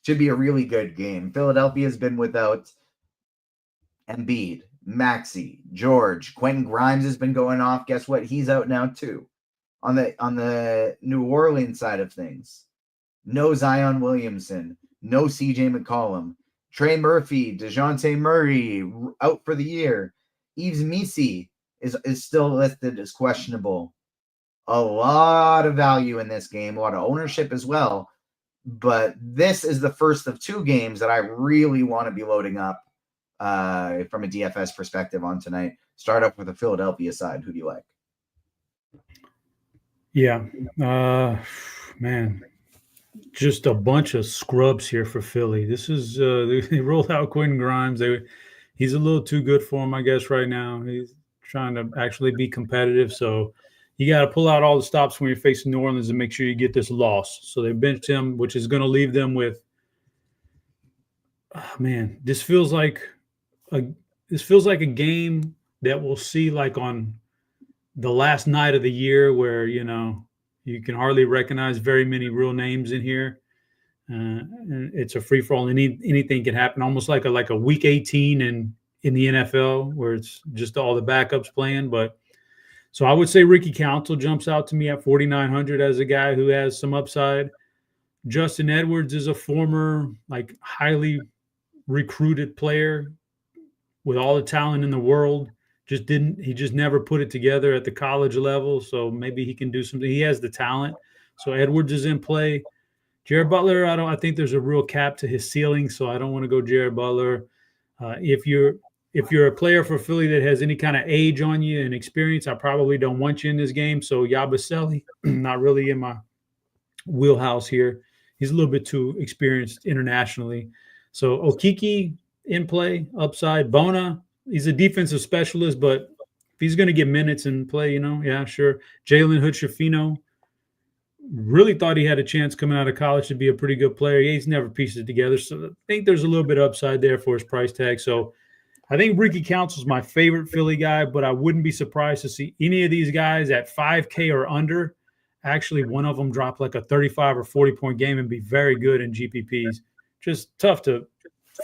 should be a really good game. Philadelphia has been without Embiid, Maxey, George. Quentin Grimes has been going off. Guess what? He's out now too. On the New Orleans side of things, no Zion Williamson, no CJ McCollum, Trey Murphy, DeJounte Murray out for the year. Yves Missi is still listed as questionable. A lot of value in this game, a lot of ownership as well. But this is the first of 2 games that I really want to be loading up from a DFS perspective on tonight. Start up with the Philadelphia side. Who do you like? Yeah. Man, just a bunch of scrubs here for Philly. This is they rolled out Quentin Grimes. He's a little too good for him, I guess, right now. He's trying to actually be competitive. So you got to pull out all the stops when you're facing New Orleans and make sure you get this loss. So they benched him, which is going to leave them with, man, this feels like a game that we'll see like on the last night of the year where, you can hardly recognize very many real names in here. And it's a free for all. Anything can happen, almost like a week 18 in the NFL where it's just all the backups playing. But so I would say Ricky Council jumps out to me at 4,900 as a guy who has some upside. Justin Edwards is a former, like, highly recruited player with all the talent in the world. He just never put it together at the college level. So maybe he can do something. He has the talent. So Edwards is in play. Jared Butler, I think there's a real cap to his ceiling, so I don't want to go Jared Butler. If you're a player for Philly that has any kind of age on you and experience, I probably don't want you in this game. So Yabusele, not really in my wheelhouse here. He's a little bit too experienced internationally. So Okiki in play, upside. Bona, he's a defensive specialist, but if he's going to get minutes and play, yeah, sure. Jalen Hood-Schifino, really thought he had a chance coming out of college to be a pretty good player. He's never pieced it together. So I think there's a little bit of upside there for his price tag. So I think Ricky Council's my favorite Philly guy, but I wouldn't be surprised to see any of these guys at 5K or under. Actually, one of them drop like a 35 or 40-point game and be very good in GPPs. Just tough to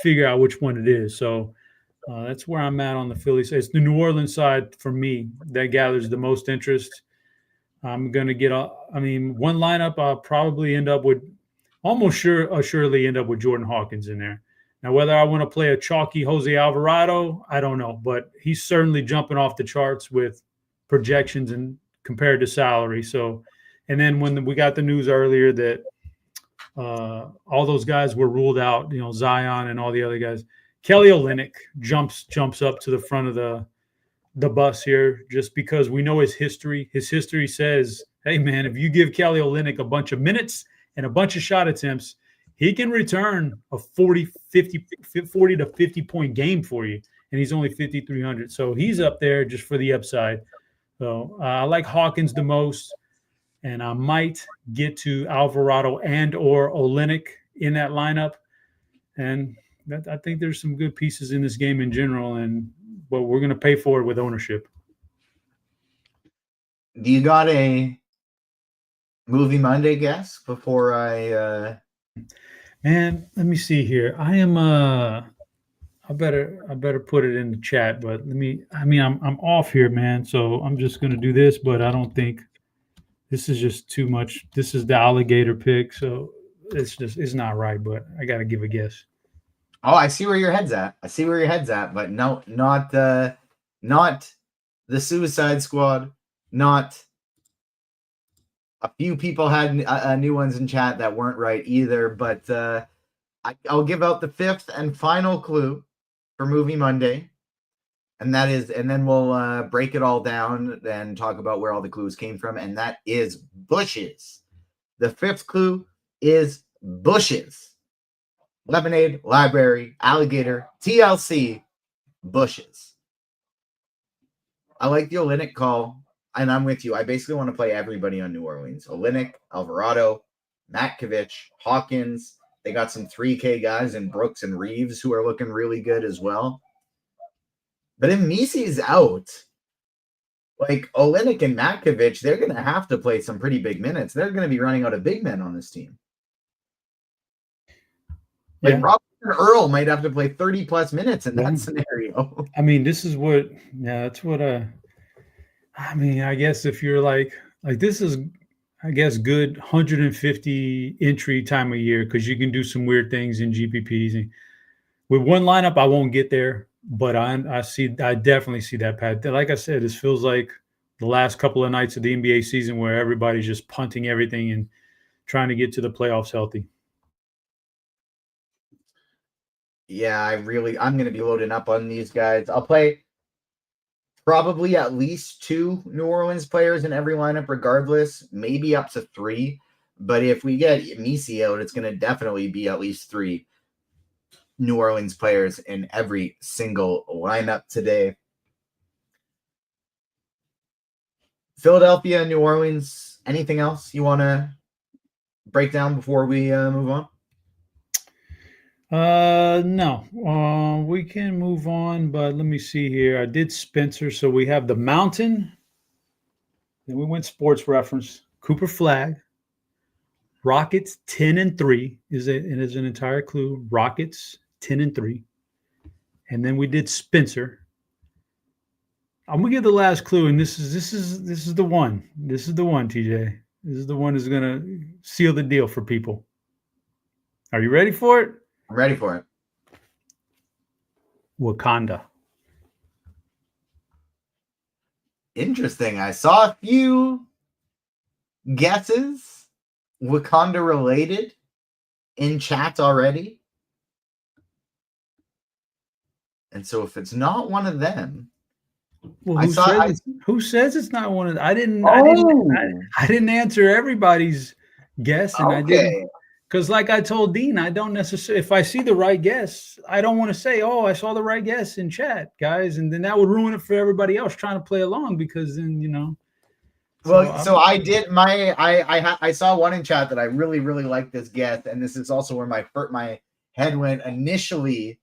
figure out which one it is. So that's where I'm at on the Philly side. It's the New Orleans side for me that gathers the most interest. I'm going to get one lineup I'll probably end up with, assuredly end up with Jordan Hawkins in there. Now, whether I want to play a chalky Jose Alvarado, I don't know, but he's certainly jumping off the charts with projections and compared to salary. So, and then when we got the news earlier that all those guys were ruled out, Zion and all the other guys, Kelly Olynyk jumps up to the front of the bus here just because we know his history. His history says, hey, man, if you give Kelly Olynyk a bunch of minutes and a bunch of shot attempts, he can return a 40 to 50-point game for you, and he's only 5,300. So he's up there just for the upside. So I like Hawkins the most, and I might get to Alvarado and or Olynyk in that lineup. And I think there's some good pieces in this game in general, but we're going to pay for it with ownership. Do you got a Movie Monday guess before I Man, let me see here. I am I better put it in the chat, but I'm off here, man. So I'm just going to do this, but I don't think this is just too much. This is the alligator pick, so it's not right, but I got to give a guess. Oh, I see where your head's at. But no, not the Suicide Squad. Not a few people had new ones in chat that weren't right either. But I'll give out the 5th and final clue for Movie Monday, and then we'll break it all down and talk about where all the clues came from. And that is bushes. The 5th clue is bushes. Lemonade, library, alligator, TLC, bushes. I like the Olynyk call, and I'm with you. I basically want to play everybody on New Orleans. Olynyk, Alvarado, Matkovic, Hawkins. They got some 3K guys in Brooks and Reeves who are looking really good as well. But if Misi's out, like Olynyk and Matkovic, they're going to have to play some pretty big minutes. They're going to be running out of big men on this team. Like Robert Earl might have to play 30-plus minutes in that scenario. This is what, that's what I guess if you're like this is, I guess, good 150 entry time of year because you can do some weird things in GPPs. And with one lineup, I won't get there, but I definitely see that path. Like I said, this feels like the last couple of nights of the NBA season where everybody's just punting everything and trying to get to the playoffs healthy. Yeah, I'm going to be loading up on these guys. I'll play probably at least 2 New Orleans players in every lineup, regardless, maybe up to 3. But if we get Misi out, it's going to definitely be at least 3 New Orleans players in every single lineup today. Philadelphia, New Orleans, anything else you want to break down before we move on? No. We can move on, but let me see here. I did Spencer, so we have the Mountain. Then we went Sports Reference. Cooper Flag. Rockets 10-3 is an entire clue. Rockets 10-3. And then we did Spencer. I'm gonna give the last clue, and this is the one. This is the one, TJ. This is the one that's gonna seal the deal for people. Are you ready for it? I'm ready for it. Wakanda. Interesting. I saw a few guesses Wakanda related in chat already. And so if it's not one of them, well, who says it's not one of them? I didn't answer everybody's guess, and I didn't, because like I told Dean, I don't necessarily, if I see the right guess, I don't want to say, oh, I saw the right guess in chat, guys, and then that would ruin it for everybody else trying to play along, because then, you know. So I did I saw one in chat that I really, really liked this guess, and this is also where my head went initially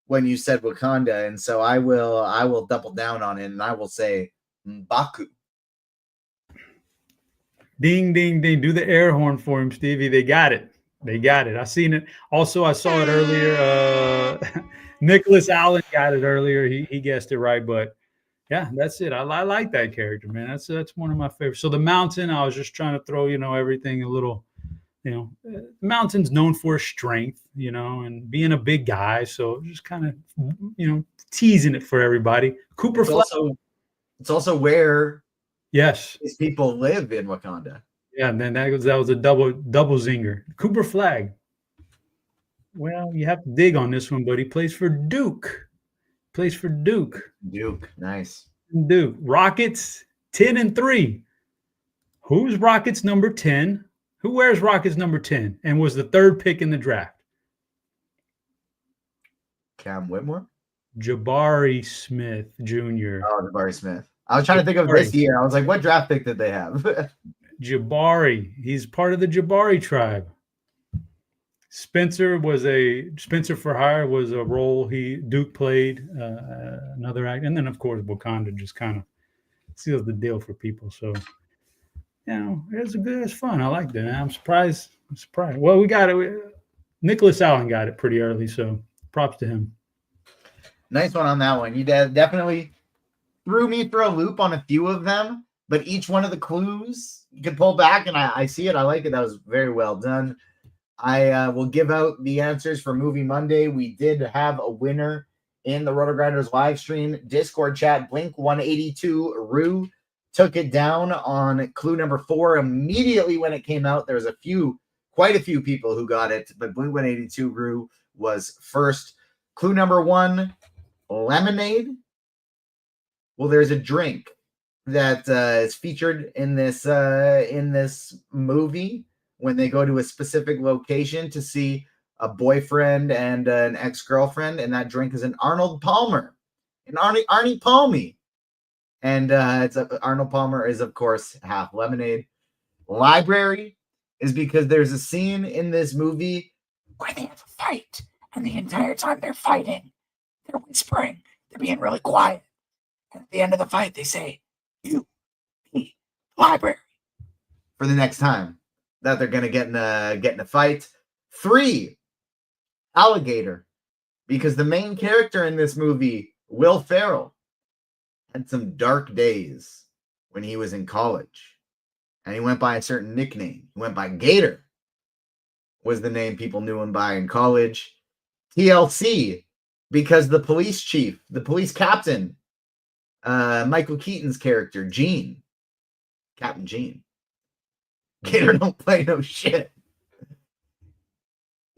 when you said Wakanda, and so I will double down on it, and I will say M'Baku. Ding, ding, ding. Do the air horn for him, Stevie. They got it. I seen it. Also, I saw it earlier. Nicholas Allen got it earlier. He guessed it right, but yeah, that's it. I like that character, man. That's one of my favorites. So the Mountain, I was just trying to throw, everything a little, the Mountain's known for strength, and being a big guy. So just kind of, teasing it for everybody. Cooper Flag. It's also where these people live in Wakanda. Yeah, and then that was a double zinger. Cooper Flag. Well, you have to dig on this one, but he plays for Duke. Duke, nice. Duke. Rockets 10-3. Who's Rockets number 10? Who wears Rockets number 10 and was the 3rd pick in the draft? Cam Whitmore? Jabari Smith Jr. Oh, Jabari Smith. I was trying to think of this year. I was like, what draft pick did they have? Jabari. He's part of the Jabari tribe. Spencer for Hire was a role Duke played, another act, and then of course Wakanda just kind of seals the deal for people. So it's fun. I liked it. I'm surprised. Well, we got it. Nicholas Allen got it pretty early, so props to him. Nice one on that one. You definitely threw me for a loop on a few of them, but each one of the clues you can pull back, and I see it. I like it. That was very well done. I will give out the answers for Movie Monday. We did have a winner in the RotoGrinders live stream Discord chat. Blink 182 Rue took it down on clue number 4 immediately when it came out. There was quite a few people who got it, but Blink 182 Rue was first. Clue number 1, lemonade. Well, there's a drink that is featured in this movie when they go to a specific location to see a boyfriend and an ex-girlfriend, and that drink is an Arnold Palmer, Arnie Palmy. And Arnold Palmer is, of course, half lemonade. Library is because there's a scene in this movie where they have a fight, and the entire time they're fighting, they're whispering, they're being really quiet. And at the end of the fight, they say, "You, me, library," for the next time that they're gonna get in a fight. 3, alligator, because the main character in this movie, Will Ferrell, had some dark days when he was in college, and he went by a certain nickname. He went by Gator, was the name people knew him by in college. TLC, because the police chief, the police captain, Michael Keaton's character, Gene, Captain Gene. Gator don't play no shit.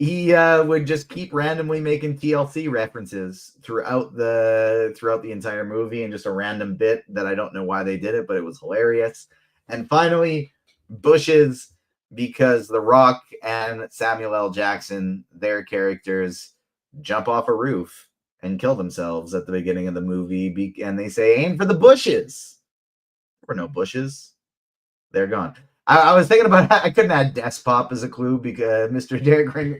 He would just keep randomly making TLC references throughout the entire movie, and just a random bit that I don't know why they did it, but it was hilarious. And finally, bushes, because The Rock and Samuel L. Jackson, their characters, jump off a roof and kill themselves at the beginning of the movie, and they say, "Aim for the bushes." There were no bushes. They're gone. I was thinking about I couldn't add Despop as a clue because Mr.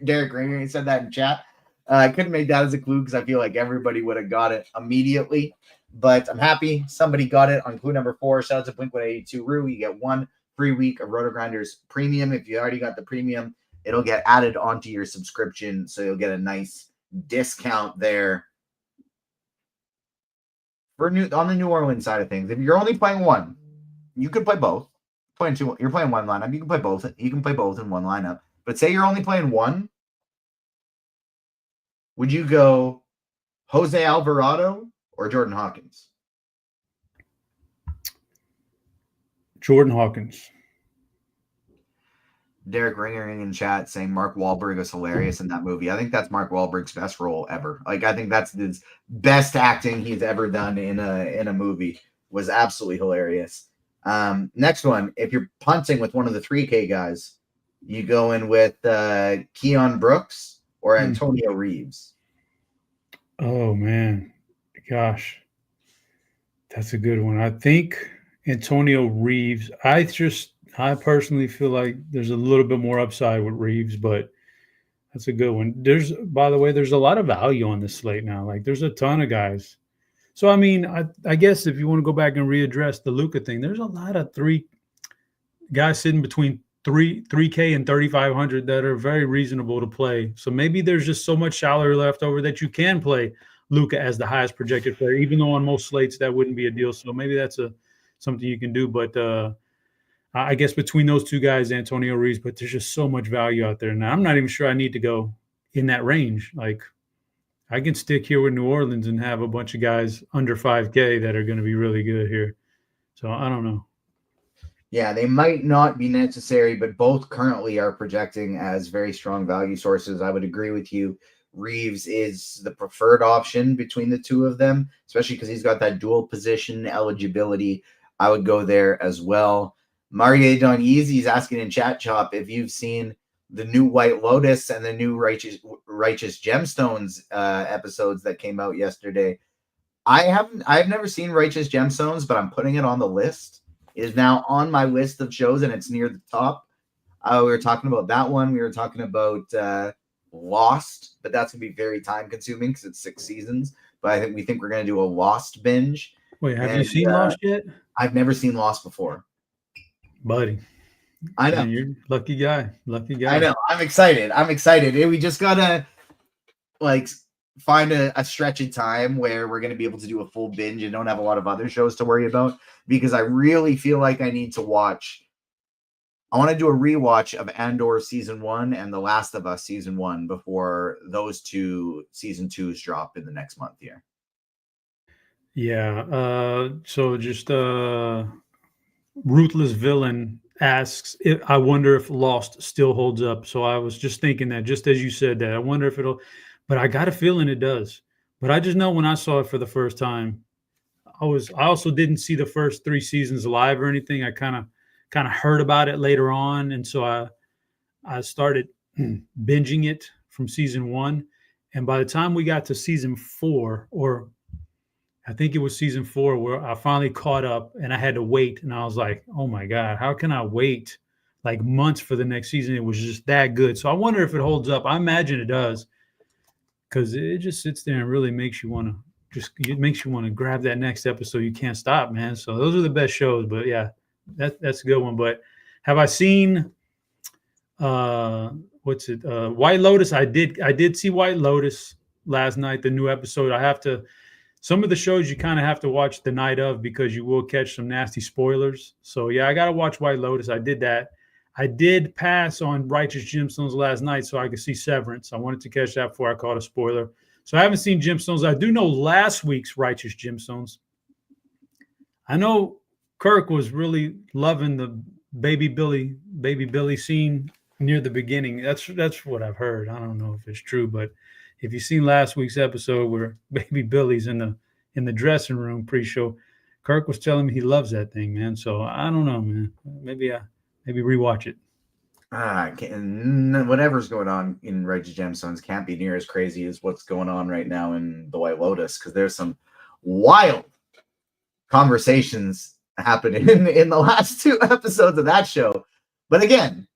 Derek Ringer said that in chat. I couldn't make that as a clue because I feel like everybody would have got it immediately. But I'm happy somebody got it on clue number 4. Shout out to Blink-182 Rue. You get 1 free week of RotoGrinders Premium. If you already got the Premium, it'll get added onto your subscription, so you'll get a nice discount there. On the New Orleans side of things, if you're only playing one, you could play both. You're playing one lineup. You can play both. You can play both in one lineup. But say you're only playing one, would you go Jose Alvarado or Jordan Hawkins? Jordan Hawkins. Derek Ringering in chat saying Mark Wahlberg was hilarious in that movie. I think that's Mark Wahlberg's best role ever. Like, I think that's his best acting he's ever done in a movie. Was absolutely hilarious. Next one, if you're punting with one of the 3K guys, you go in with Keon Brooks or Antonio Reeves. Oh man, gosh, that's a good one. I think Antonio Reeves. I personally feel like there's a little bit more upside with Reeves, but that's a good one. By the way, there's a lot of value on this slate now. Like, there's a ton of guys. So, I mean, I guess if you want to go back and readdress the Luka thing, there's a lot of 3 guys sitting between 3K and 3,500 that are very reasonable to play. So maybe there's just so much salary left over that you can play Luka as the highest projected player, even though on most slates that wouldn't be a deal. So maybe that's something you can do. But I guess between those 2 guys, Antonio Reeves, but there's just so much value out there. Now, I'm not even sure I need to go in that range. Like, I can stick here with New Orleans and have a bunch of guys under 5K that are going to be really good here. So I don't know. Yeah, they might not be necessary, but both currently are projecting as very strong value sources. I would agree with you. Reeves is the preferred option between the 2 of them, especially because he's got that dual position eligibility. I would go there as well. Marie Don Yeezy's asking in chat shop if you've seen the new White Lotus and the new Righteous Gemstones episodes that came out yesterday. I've never seen Righteous Gemstones, but I'm putting it on the list. It is now on my list of shows, and it's near the top. We were talking about that one. We were talking about Lost, but that's gonna be very time consuming because it's 6 seasons. But we think we're gonna do a Lost binge. Wait, have you seen Lost yet? I've never seen Lost before, buddy. I know. Man, you're lucky guy. Lucky guy. I know. I'm excited. We just gotta find a stretch of time where we're going to be able to do a full binge and don't have a lot of other shows to worry about, because I really feel like I need to watch. I want to do a rewatch of Andor season 1 and The Last of Us season 1 before those 2 season 2s drop in the next month here. Yeah. So just Ruthless Villain asks, I wonder if Lost still holds up. So I was just thinking that, just as you said that, I wonder if it'll, but I got a feeling it does. But I just know when I saw it for the first time, I also didn't see the first 3 seasons live or anything. I kind of heard about it later on. And so I started binging it from season 1. And by the time we got to season 4, or I think it was season 4, where I finally caught up and I had to wait. And I was like, oh my God, how can I wait like months for the next season? It was just that good. So I wonder if it holds up. I imagine it does, because it just sits there and really makes you want to grab that next episode. You can't stop, man. So those are the best shows. But yeah, that's a good one. But have I seen White Lotus? I did see White Lotus last night, the new episode. Some of the shows you kind of have to watch the night of, because you will catch some nasty spoilers. So yeah, I got to watch White Lotus. I did that. I did pass on Righteous Gemstones last night so I could see Severance. I wanted to catch that before I caught a spoiler. So I haven't seen Gemstones. I do know last week's Righteous Gemstones. I know Kirk was really loving the Baby Billy scene near the beginning. That's what I've heard. I don't know if it's true, but if you've seen last week's episode where Baby Billy's in the dressing room pre-show, Kirk was telling me he loves that thing, man. So I don't know, man. Maybe rewatch it. Whatever's going on in Reggie Gemstones can't be near as crazy as what's going on right now in the White Lotus, because there's some wild conversations happening in the last 2 episodes of that show. But again,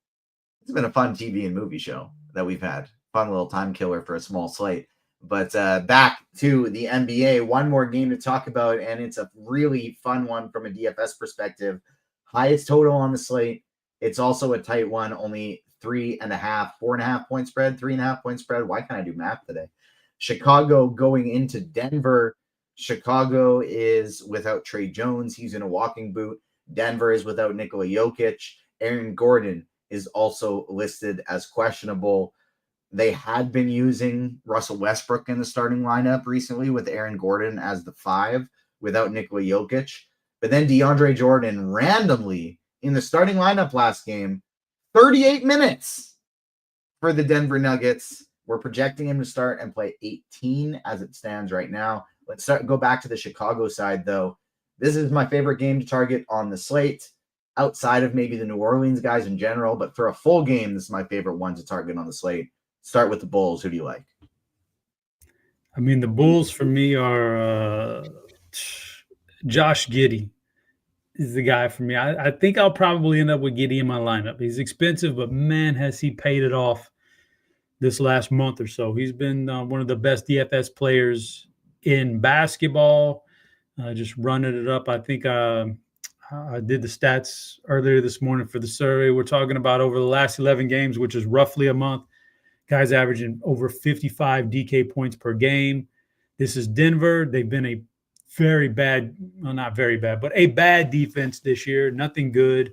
it's been a fun TV and movie show that we've had. Fun little time killer for a small slate. But back to the NBA, one more game to talk about, and it's a really fun one from a DFS perspective. Highest total on the slate. It's also a tight one, only 4.5 point spread, 3.5 point spread. Why can't I do math today? Chicago going into Denver. Chicago is without Trey Jones. He's in a walking boot. Denver is without Nikola Jokic. Aaron Gordon is also listed as questionable. They had been using Russell Westbrook in the starting lineup recently with Aaron Gordon as the 5 without Nikola Jokic. But then DeAndre Jordan randomly in the starting lineup last game, 38 minutes for the Denver Nuggets. We're projecting him to start and play 18 as it stands right now. Let's go back to the Chicago side, though. This is my favorite game to target on the slate, outside of maybe the New Orleans guys in general. But for a full game, this is my favorite one to target on the slate. Start with the Bulls. Who do you like? I mean, the Bulls for me are Josh Giddey is the guy for me. I think I'll probably end up with Giddey in my lineup. He's expensive, but man, has he paid it off this last month or so. He's been one of the best DFS players in basketball, just running it up. I think I did the stats earlier this morning for the survey. We're talking about over the last 11 games, which is roughly a month. Guys averaging over 55 DK points per game. This is Denver. They've been a very bad, well, not very bad, but a bad defense this year. Nothing good.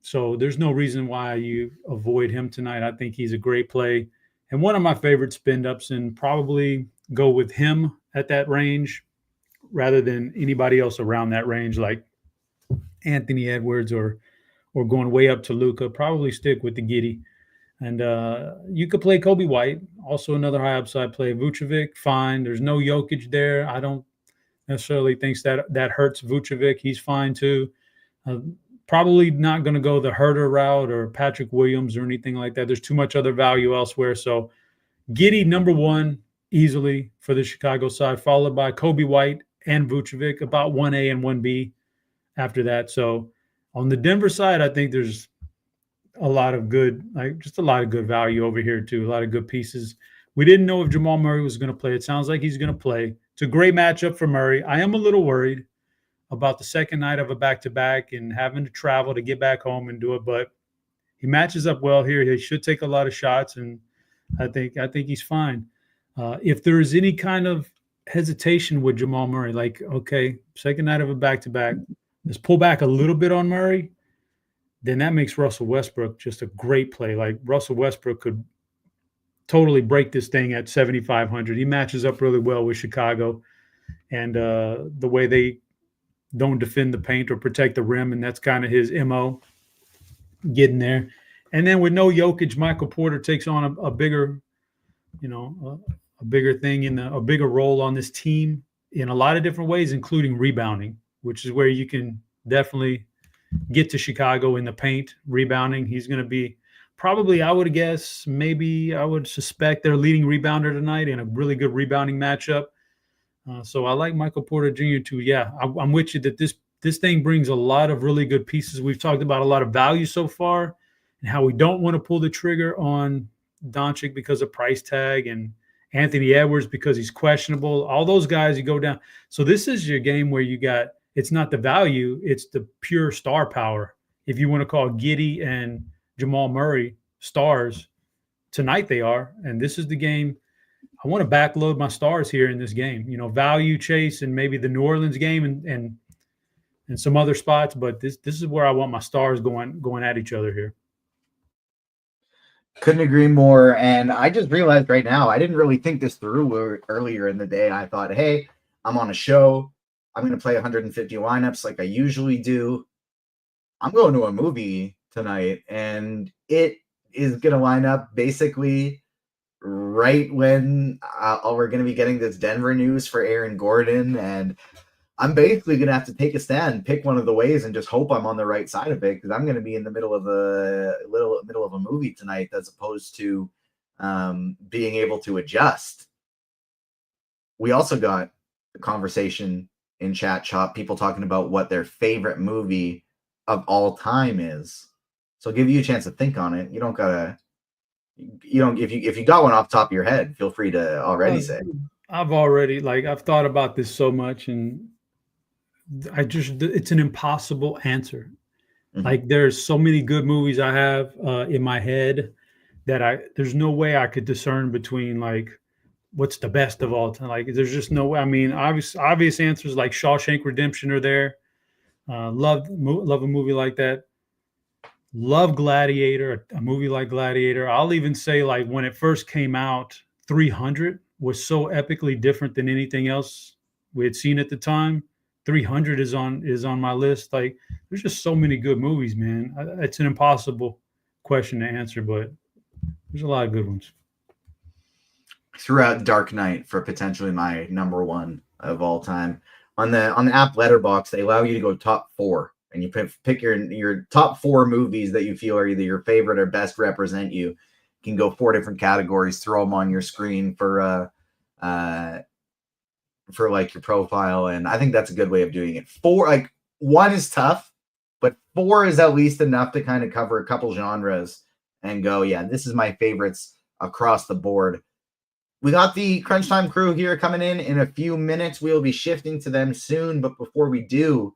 So there's no reason why you avoid him tonight. I think he's a great play and one of my favorite spin-ups, and probably go with him at that range rather than anybody else around that range like Anthony Edwards or going way up to Luka. Probably stick with the Giddey. And you could play Kobe White, also another high upside play. Vucevic, fine. There's no Jokic there. I don't necessarily think that hurts Vucevic. He's fine too. Probably not going to go the Herter route or Patrick Williams or anything like that. There's too much other value elsewhere. So Giddey, number 1, easily for the Chicago side, followed by Kobe White and Vucevic, about 1A and 1B after that. So on the Denver side, I think there's a lot of good value over here too. A lot of good pieces. We didn't know if Jamal Murray was going to play. It sounds like he's going to play. It's a great matchup for Murray. I am a little worried about the second night of a back-to-back and having to travel to get back home and do it, but he matches up well here. He should take a lot of shots, and I think he's fine. If there is any kind of hesitation with Jamal Murray, like, okay, second night of a back-to-back, let's pull back a little bit on Murray, then that makes Russell Westbrook just a great play. Like, Russell Westbrook could totally break this thing at 7,500. He matches up really well with Chicago, and the way they don't defend the paint or protect the rim, and that's kind of his MO, getting there. And then with no Jokic, Michael Porter takes on a bigger, a bigger thing a bigger role on this team in a lot of different ways, including rebounding, which is where you can definitely get to Chicago in the paint, rebounding. He's going to be probably, I would guess, maybe I would suspect their leading rebounder tonight in a really good rebounding matchup. So I like Michael Porter Jr. too. Yeah, I'm with you that this thing brings a lot of really good pieces. We've talked about a lot of value so far and how we don't want to pull the trigger on Doncic because of price tag, and Anthony Edwards because he's questionable. All those guys, you go down. So this is your game where it's not the value, it's the pure star power. If you want to call Giddey and Jamal Murray stars, tonight they are. And this is the game. I want to backload my stars here in this game. Value chase and maybe the New Orleans game and some other spots, but this is where I want my stars going at each other here. Couldn't agree more. And I just realized right now, I didn't really think this through earlier in the day. I thought, hey, I'm on a show. I'm going to play 150 lineups like I usually do. I'm going to a movie tonight, and it is going to line up basically right when we're going to be getting this Denver news for Aaron Gordon, and I'm basically going to have to take a stand, pick one of the ways, and just hope I'm on the right side of it, because I'm going to be in the middle of a movie tonight, as opposed to being able to adjust. We also got a conversation in chat shop, people talking about what their favorite movie of all time is. So I'll give you a chance to think on it. If you got one off the top of your head, feel free to already say. I've thought about this so much, and it's an impossible answer. Mm-hmm. Like, there's so many good movies I have in my head that there's no way I could discern between like what's the best of all time. Like, there's just no way. I mean, obvious answers like Shawshank Redemption are there. Love a movie like that. Love Gladiator, a movie like Gladiator. I'll even say, like, when it first came out, 300 was so epically different than anything else we had seen at the time. 300 is on my list. Like, there's just so many good movies, man. It's an impossible question to answer, but there's a lot of good ones. Throughout Dark Knight for potentially my number one of all time. On the app Letterboxd, they allow you to go top 4. And you pick your top 4 movies that you feel are either your favorite or best represent you. You can go 4 different categories, throw them on your screen for like your profile, and I think that's a good way of doing it. 4, like 1 is tough, but 4 is at least enough to kind of cover a couple genres and go, yeah, this is my favorites across the board. We got the Crunch Time crew here coming in a few minutes. We'll be shifting to them soon, but before we do,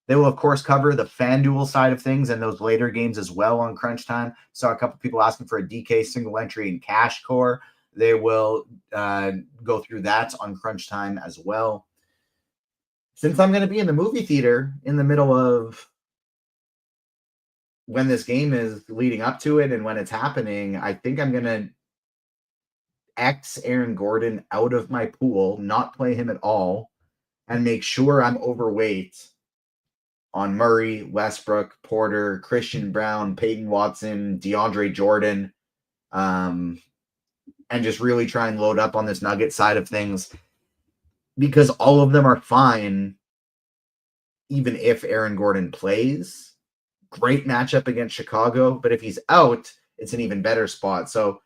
they will, of course, cover the FanDuel side of things and those later games as well on Crunch Time. Saw a couple people asking for a DK single entry and Cash Core. They will go through that on Crunch Time as well. Since I'm going to be in the movie theater in the middle of when this game is leading up to it and when it's happening, I think I'm going to X Aaron Gordon out of my pool, not play him at all, and make sure I'm overweight on Murray, Westbrook, Porter, Christian Brown, Peyton Watson, DeAndre Jordan, and just really try and load up on this Nugget side of things, because all of them are fine even if Aaron Gordon plays. Great matchup against Chicago, but if he's out, it's an even better spot. So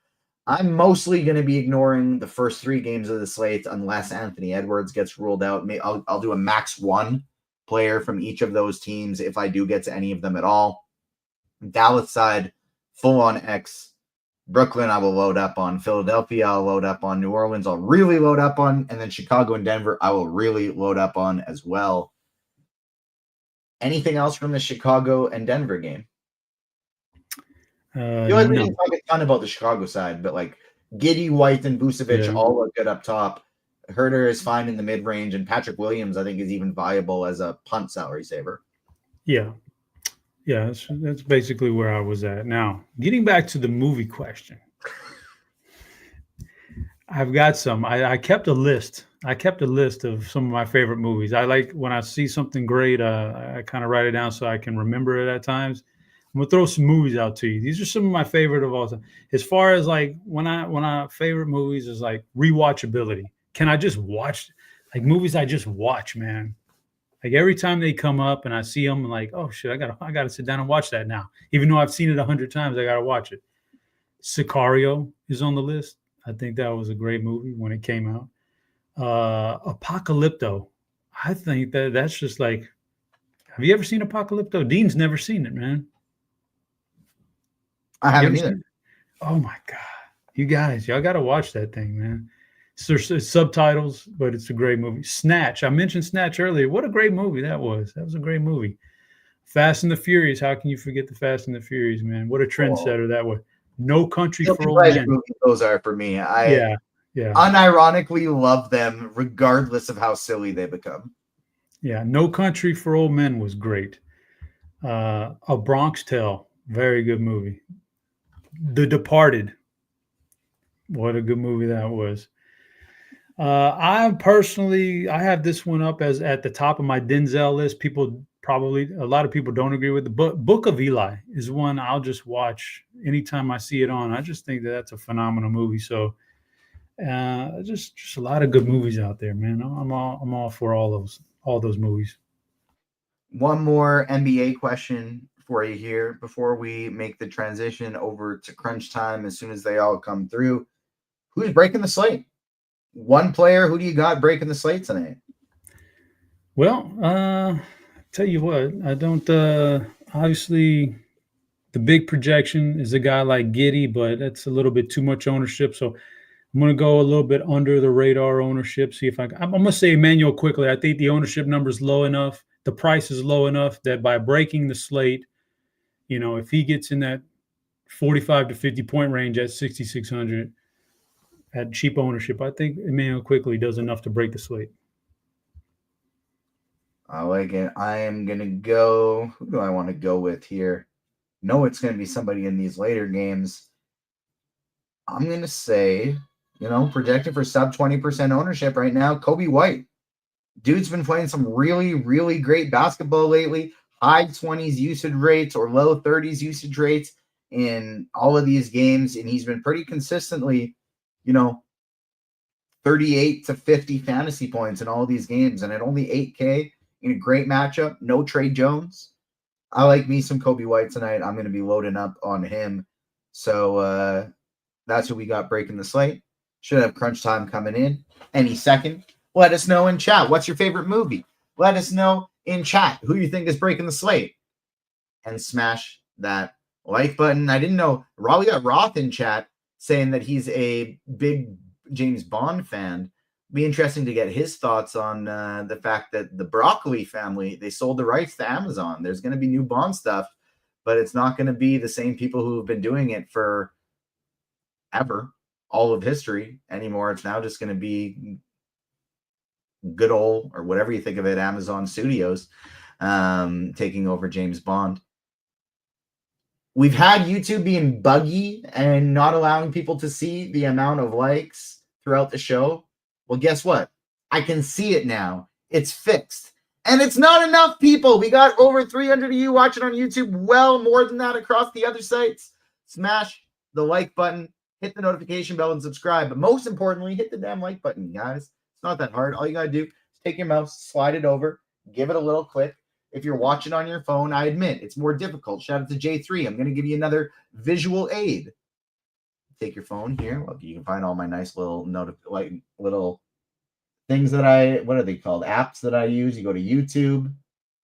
I'm mostly going to be ignoring the first 3 games of the slate unless Anthony Edwards gets ruled out. I'll do a max 1 player from each of those teams if I do get to any of them at all. Dallas side, full on X. Brooklyn, I will load up on. Philadelphia, I'll load up on. New Orleans, I'll really load up on. And then Chicago and Denver, I will really load up on as well. Anything else from the Chicago and Denver game? We didn't talk a ton about the Chicago side, but like Giddey, White, and Vucevic all look good up top. Herter is fine in the mid-range, and Patrick Williams, I think, is even viable as a punt salary saver. Yeah, that's basically where I was at. Now, getting back to the movie question, I've got some. I kept a list. I kept a list of some of my favorite movies. I like when I see something great, I kind of write it down so I can remember it at times. I'm gonna throw some movies out to you. These are some of my favorite of all time. As far as like when I favorite movies is like rewatchability. Can I just watch like movies I just watch, man? Like every time they come up and I see them, I'm like, oh shit, I gotta sit down and watch that now. Even though I've seen it 100 times, I gotta watch it. Sicario is on the list. I think that was a great movie when it came out. Apocalypto. I think that's just like, have you ever seen Apocalypto? Dean's never seen it, man. I haven't either. Oh my God. You guys, y'all got to watch that thing, man. There's subtitles, but it's a great movie. Snatch. I mentioned Snatch earlier. What a great movie that was. That was a great movie. Fast and the Furious. How can you forget the Fast and the Furious, man? What a trendsetter that was. No Country for Old Men. Those are for me. Yeah. Unironically love them regardless of how silly they become. Yeah. No Country for Old Men was great. A Bronx Tale. Very good movie. The Departed. What a good movie that was. I have this one up as at the top of my Denzel list. People probably a lot of people don't agree with. The Book of Eli is one I'll just watch anytime I see it on. I just think that that's a phenomenal movie. So just a lot of good movies out there, man. I'm all for all those movies. One more NBA question for you here before we make the transition over to crunch time as soon as they all come through. Who's breaking the slate? One player, who do you got breaking the slate tonight? Well, tell you what, I don't obviously the big projection is a guy like Giddey, but that's a little bit too much ownership. So I'm going to go a little bit under the radar ownership. See if I'm going to say Emmanuel quickly. I think the ownership number is low enough. The price is low enough that by breaking the slate, if he gets in that 45 to 50 point range at 6,600 at cheap ownership, I think Emmanuel quickly does enough to break the slate. I like it. I am going to go. Who do I want to go with here? No, it's going to be somebody in these later games. I'm going to say, projected for sub 20% ownership right now, Kobe White. Dude's been playing some really, really great basketball lately. High 20s usage rates or low 30s usage rates in all of these games. And he's been pretty consistently, 38 to 50 fantasy points in all of these games. And at only 8K in a great matchup, no Trey Jones. I like me some Kobe White tonight. I'm going to be loading up on him. So that's who we got breaking the slate. Should have crunch time coming in any second. Let us know in chat. What's your favorite movie? Let us know in chat who you think is breaking the slate. And smash that like button. I didn't know. We got Roth in chat saying that he's a big James Bond fan. Be interesting to get his thoughts on the fact that the Broccoli family, they sold the rights to Amazon. There's going to be new Bond stuff, but it's not going to be the same people who have been doing it for ever, all of history anymore. It's now just going to be good old, or whatever you think of it, Amazon Studios taking over James Bond. We've had YouTube being buggy and not allowing people to see the amount of likes throughout the show. Well, guess what? I can see it now. It's fixed. And it's not enough, people. We got over 300 of you watching on YouTube. Well, more than that across the other sites. Smash the like button. Hit the notification bell and subscribe. But most importantly, hit the damn like button, guys. It's not that hard. All you got to do is take your mouse, slide it over, give it a little click. If you're watching on your phone, I admit it's more difficult. Shout out to J3. I'm going to give you another visual aid. Take your phone here. Look, you can find all my nice little little things that what are they called? Apps that I use. You go to YouTube,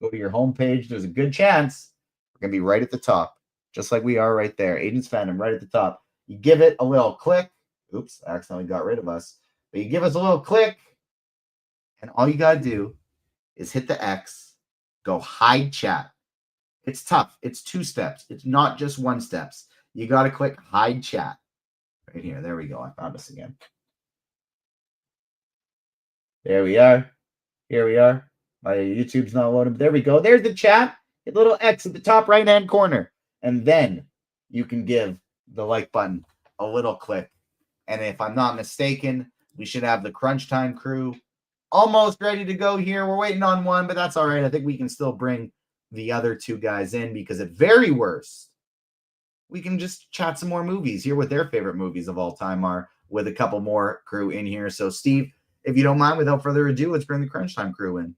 go to your homepage. There's a good chance we're going to be right at the top, just like we are right there. Agents Fandom right at the top. You give it a little click. Oops, I accidentally got rid of us. But you give us a little click, and all you got to do is hit the X, go hide chat. It's tough. It's 2 steps. It's not just 1 step. You got to click hide chat. Right here. There we go. I found us again. There we are. Here we are. My YouTube's not loading. There we go. There's the chat. Hit the little X at the top right-hand corner. And then you can give the like button a little click. And if I'm not mistaken, we should have the crunch time crew almost ready to go here. We're waiting on one, but that's all right. I think we can still bring the other 2 guys in, because at very worst, we can just chat some more movies, hear what their favorite movies of all time are, with a couple more crew in here. So, Steve, if you don't mind, without further ado, let's bring the crunch time crew in.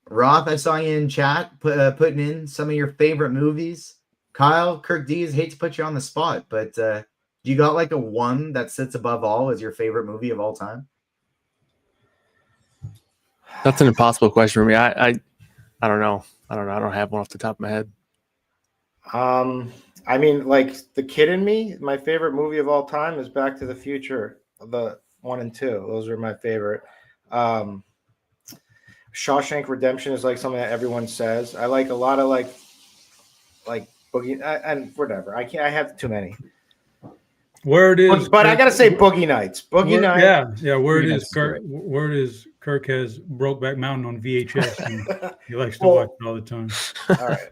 Roth, I saw you in chat putting in some of your favorite movies. Kyle, Kirkdiese, hate to put you on the spot, but you got like a one that sits above all as your favorite movie of all time? That's an impossible question for me. I don't know. I don't have one off the top of my head. I mean, like the kid in me, my favorite movie of all time is Back to the Future, the 1 and 2. Those are my favorite. Shawshank Redemption is like something that everyone says. I like a lot of like Boogie and whatever. I have too many. Word is, but I gotta say Boogie Nights. Boogie Nights. Yeah. Word is Kirk has Brokeback Mountain on VHS, and he likes to watch it all the time. All right.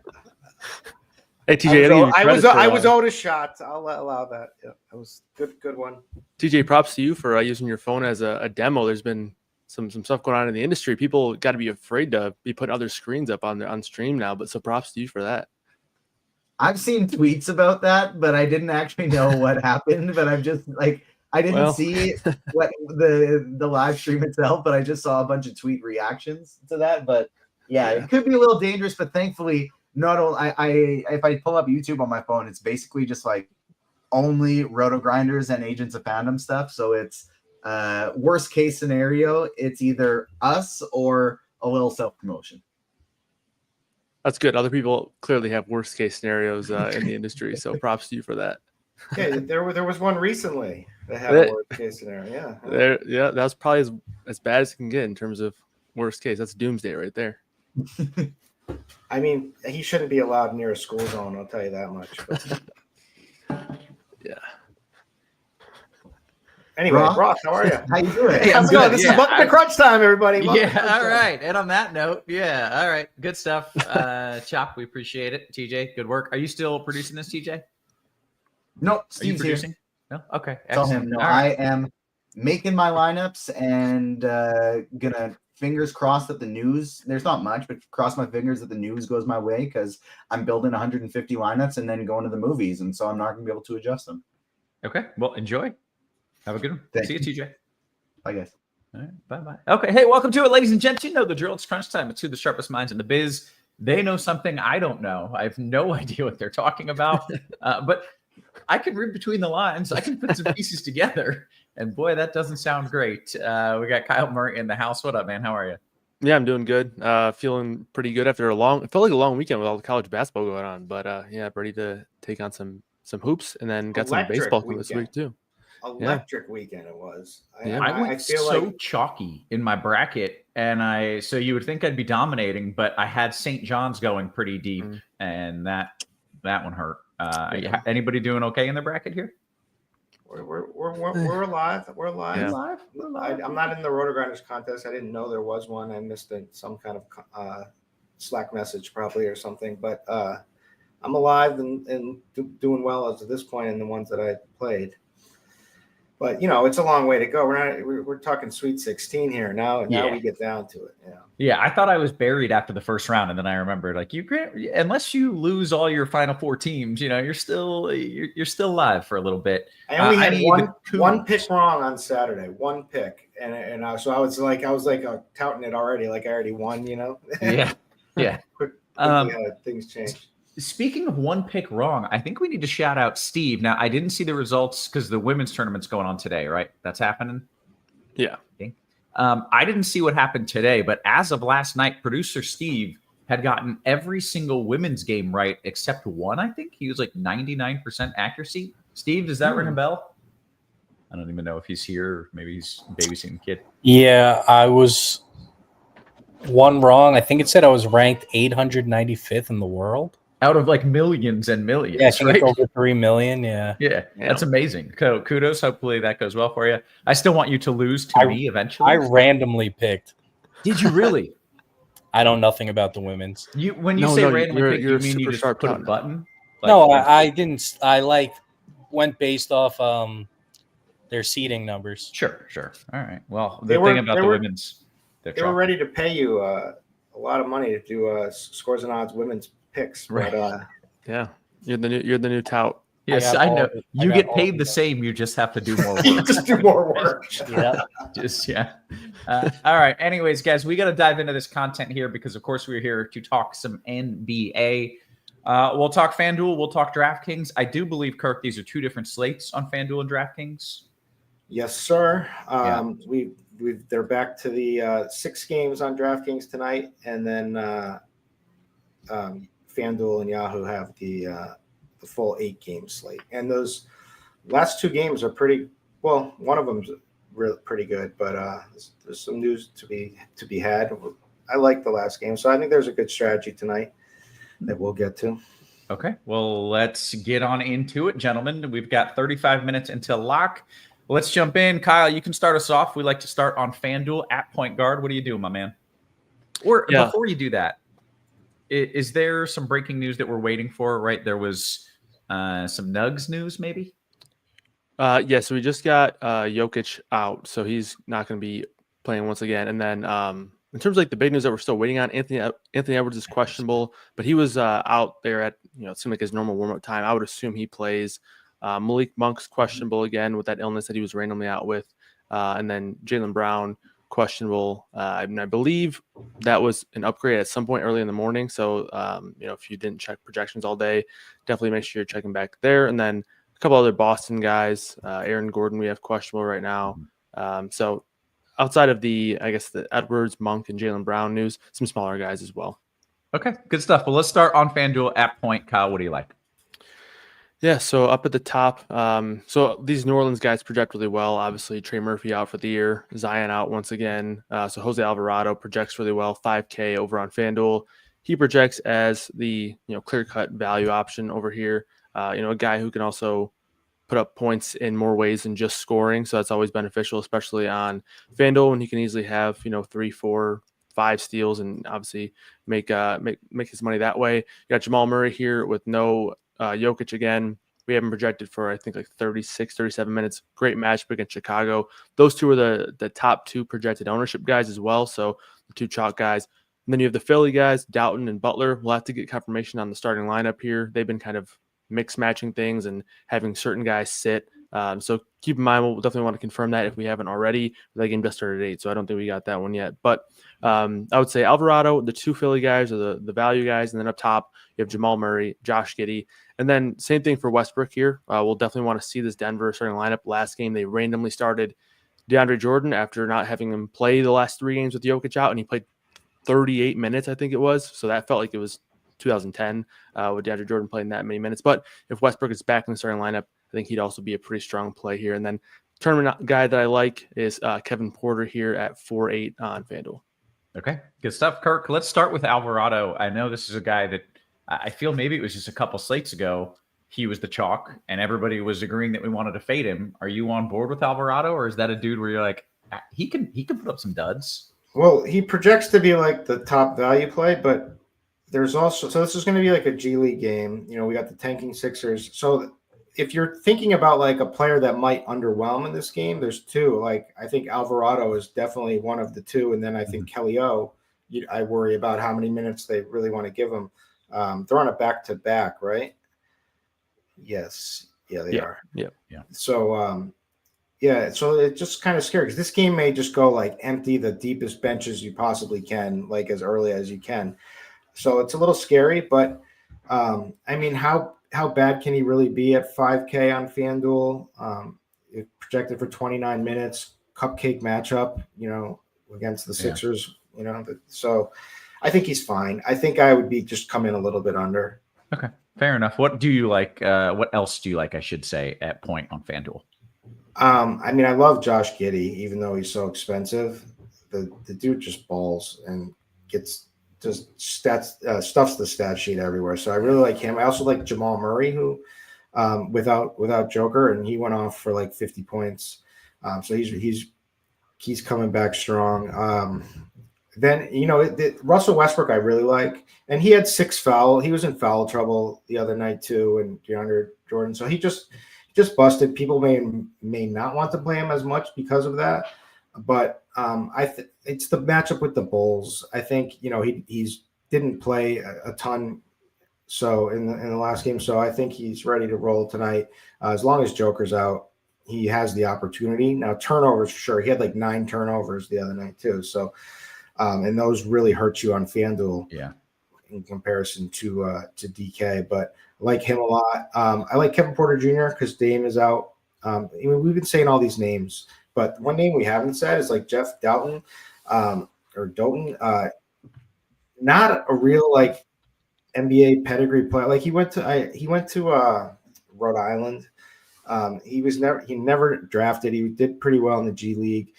Hey TJ, I was owed a shot. I'll allow that. Yeah, that was good one. TJ, props to you for using your phone as a demo. There's been some stuff going on in the industry. People got to be afraid to be putting other screens up on stream now. But so props to you for that. I've seen tweets about that, but I didn't actually know what happened. But I'm just like, I didn't see what the live stream itself, but I just saw a bunch of tweet reactions to that. But yeah, it could be a little dangerous. But thankfully, not only if I pull up YouTube on my phone, it's basically just like only RotoGrinders and Agents of Fandom stuff. So it's worst case scenario, it's either us or a little self promotion. That's good. Other people clearly have worst case scenarios in the industry, so props to you for that. Yeah, there was one recently that had a worst case scenario. Yeah, that's probably as bad as it can get in terms of worst case. That's doomsday right there. I mean, he shouldn't be allowed near a school zone. I'll tell you that much. But... yeah. Anyway, Roth, how are you? How you doing? Hey, how's it going? This is welcome to Crunch Time, everybody. All right. And on that note, all right, good stuff. Chop, we appreciate it. TJ, good work. Are you still producing this, TJ? No, Are you producing? Here. No? Okay. Excellent. No, I am making my lineups and gonna fingers crossed that the news, there's not much, but cross my fingers that the news goes my way because I'm building 150 lineups and then going to the movies. And so I'm not gonna be able to adjust them. Okay. Well, enjoy. Have a good one. See you, TJ. Bye, guys. All right. Bye-bye. Okay. Hey, welcome to it, ladies and gents. You know the drill. It's crunch time. It's who the sharpest minds in the biz. They know something I don't know. I have no idea what they're talking about. But I can read between the lines. I can put some pieces together. And boy, that doesn't sound great. We got Kyle Murray in the house. What up, man? How are you? Yeah, I'm doing good. Feeling pretty good after it felt like a long weekend with all the college basketball going on. But yeah, ready to take on some hoops and then got some baseball this week too. Electric weekend it was. I went so chalky in my bracket, and so you would think I'd be dominating, but I had St. John's going pretty deep, and that one hurt. Anybody doing okay in the bracket here? We're alive. We're alive. Yeah. We're alive. I'm not in the RotoGrinders contest. I didn't know there was one. I missed some kind of Slack message probably or something. But I'm alive and doing well as of this point in the ones that I played. But it's a long way to go. We're talking Sweet 16 here now. Now we get down to it. Yeah. I thought I was buried after the first round, and then I remembered unless you lose all your final four teams, you're still live for a a little bit. I only had one pick wrong on Saturday. One pick, and I was like touting it already, like I already won. Yeah. Quickly, things change. Speaking of one pick wrong, I think we need to shout out Steve. Now, I didn't see the results because the women's tournament's going on today, right? That's happening? Yeah. I didn't see what happened today, but as of last night, producer Steve had gotten every single women's game right except one, I think. He was like 99% accuracy. Steve, does that ring a bell? I don't even know if he's here or maybe he's babysitting the kid. Yeah, I was one wrong. I think it said I was ranked 895th in the world. Out of like millions and millions. Yeah, I think right? it's over 3 million. Yeah, that's amazing. Kudos. Hopefully that goes well for you. I still want you to lose to me eventually. I randomly picked. Did you really? I know nothing about the women's. When you say randomly picked, you mean you just put a button? No, I didn't. I went based off their seeding numbers. Sure. All right. Well, the thing about the women's, they were ready to pay you a lot of money to do scores and odds women's picks, right? But yeah, you're the new tout. Yes, I know. You get paid the same. You just have to do more work. Just do more work. All right. Anyways, guys, we got to dive into this content here because, of course, we're here to talk some NBA. We'll talk FanDuel. We'll talk DraftKings. I do believe, Kirk, these are two different slates on FanDuel and DraftKings. Yes, sir. They're back to the 6 games on DraftKings tonight, and then FanDuel and Yahoo have the full 8-game slate. And those last 2 games are pretty well. One of them's pretty good, but there's some news to be had. I like the last game, so I think there's a good strategy tonight that we'll get to. Okay, well, let's get on into it, gentlemen. We've got 35 minutes until lock. Let's jump in. Kyle, you can start us off. We like to start on FanDuel at point guard. What do you do, my man? Or before you do that, Is there some breaking news that we're waiting for? Right, there was some Nugs news, maybe. Yeah, so we just got Jokic out, so he's not going to be playing once again. And then in terms of like the big news that we're still waiting on, Anthony Edwards is questionable, but he was out there at it seemed like his normal warm up time. I would assume he plays. Malik Monk's questionable again with that illness that he was randomly out with, and then Jaylen Brown questionable. And I believe that was an upgrade at some point early in the morning. So if you didn't check projections all day, definitely make sure you're checking back there. And then a couple other Boston guys, Aaron Gordon, we have questionable right now. So outside of the Edwards, Monk, and Jaylen Brown news, some smaller guys as well. Okay, good stuff. Well, let's start on FanDuel at point. Kyle, what do you like? Yeah, so up at the top, so these New Orleans guys project really well. Obviously, Trey Murphy out for the year, Zion out once again. So Jose Alvarado projects really well, 5K over on FanDuel. He projects as the clear-cut value option over here. A guy who can also put up points in more ways than just scoring. So that's always beneficial, especially on FanDuel when he can easily have 3, 4, 5 steals and obviously make his money that way. You got Jamal Murray here with no Jokic again. We have him projected for, I think, like 36, 37 minutes. Great matchup against Chicago. Those two are the top 2 projected ownership guys as well. So the 2 chalk guys. And then you have the Philly guys, Doughton and Butler. We'll have to get confirmation on the starting lineup here. They've been kind of mix matching things and having certain guys sit. So keep in mind, we'll definitely want to confirm that if we haven't already. That game just started at 8, so I don't think we got that one yet. But I would say Alvarado, the 2 Philly guys are the value guys. And then up top, you have Jamal Murray, Josh Giddey. And then same thing for Westbrook here. We'll definitely want to see this Denver starting lineup. Last game, they randomly started DeAndre Jordan after not having him play the last 3 games with Jokic out, and he played 38 minutes, I think it was. So that felt like it was 2010 with DeAndre Jordan playing that many minutes. But if Westbrook is back in the starting lineup, I think he'd also be a pretty strong play here. And then tournament guy that I like is Kevin Porter here at 4.8 on FanDuel. Okay, good stuff, Kirk. Let's start with Alvarado. I know this is a guy that I feel maybe it was just a couple slates ago he was the chalk and everybody was agreeing that we wanted to fade him. Are you on board with Alvarado, or is that a dude where you're like, he can put up some duds? Well, he projects to be like the top value play, but there's also, so this is going to be like a G League game. We got the tanking Sixers. So if you're thinking about like a player that might underwhelm in this game, there's 2. Like I think Alvarado is definitely one of the 2, and then I think Kelly O. I worry about how many minutes they really want to give him. They're on a back-to-back, right? Yes. Yeah, they are. Yeah. So, so it's just kind of scary because this game may just go like empty the deepest benches you possibly can, like as early as you can. So it's a little scary, but I mean, how bad can he really be at 5K on FanDuel? Projected for 29 minutes, cupcake matchup, against the Sixers, so I think he's fine. I think I would be just come in a little bit under. Okay, fair enough. What do you like? What else do you like, I should say, at point on FanDuel? I mean, I love Josh Giddey, even though he's so expensive. The dude just balls and gets just stuffs the stat sheet everywhere. So I really like him. I also like Jamal Murray, who without Joker, and he went off for like 50 points. So he's coming back strong. Then Russell Westbrook I really like, and he had 6 foul. He was in foul trouble the other night too, and DeAndre Jordan. So he just busted. People may not want to play him as much because of that, but it's the matchup with the Bulls. I think he's didn't play a ton, so in the last game. So I think he's ready to roll tonight. As long as Joker's out, he has the opportunity. Now turnovers for sure. He had like 9 turnovers the other night too. So. And those really hurt you on FanDuel, in comparison to DK. But I like him a lot. I like Kevin Porter Jr. because Dame is out. We've been saying all these names, but one name we haven't said is like Jeff Doughton, or Doughton. Not a real like NBA pedigree player. Like he went to Rhode Island. He never drafted. He did pretty well in the G League.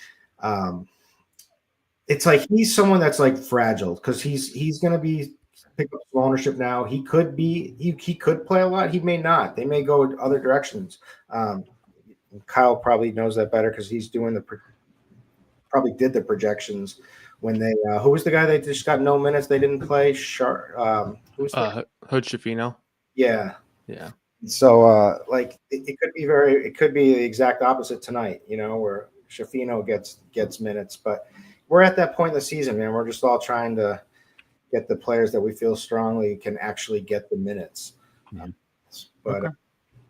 It's like he's someone that's like fragile because he's going to be pick up some ownership now. He could play a lot. He may not. They may go other directions. Kyle probably knows that better because he's doing probably did the projections when they who was the guy that just got no minutes? They didn't play. Who was that? Hood Shafino. Yeah. Yeah. So it could be the exact opposite tonight, where Shafino gets minutes, but we're at that point in the season, man. We're just all trying to get the players that we feel strongly can actually get the minutes. But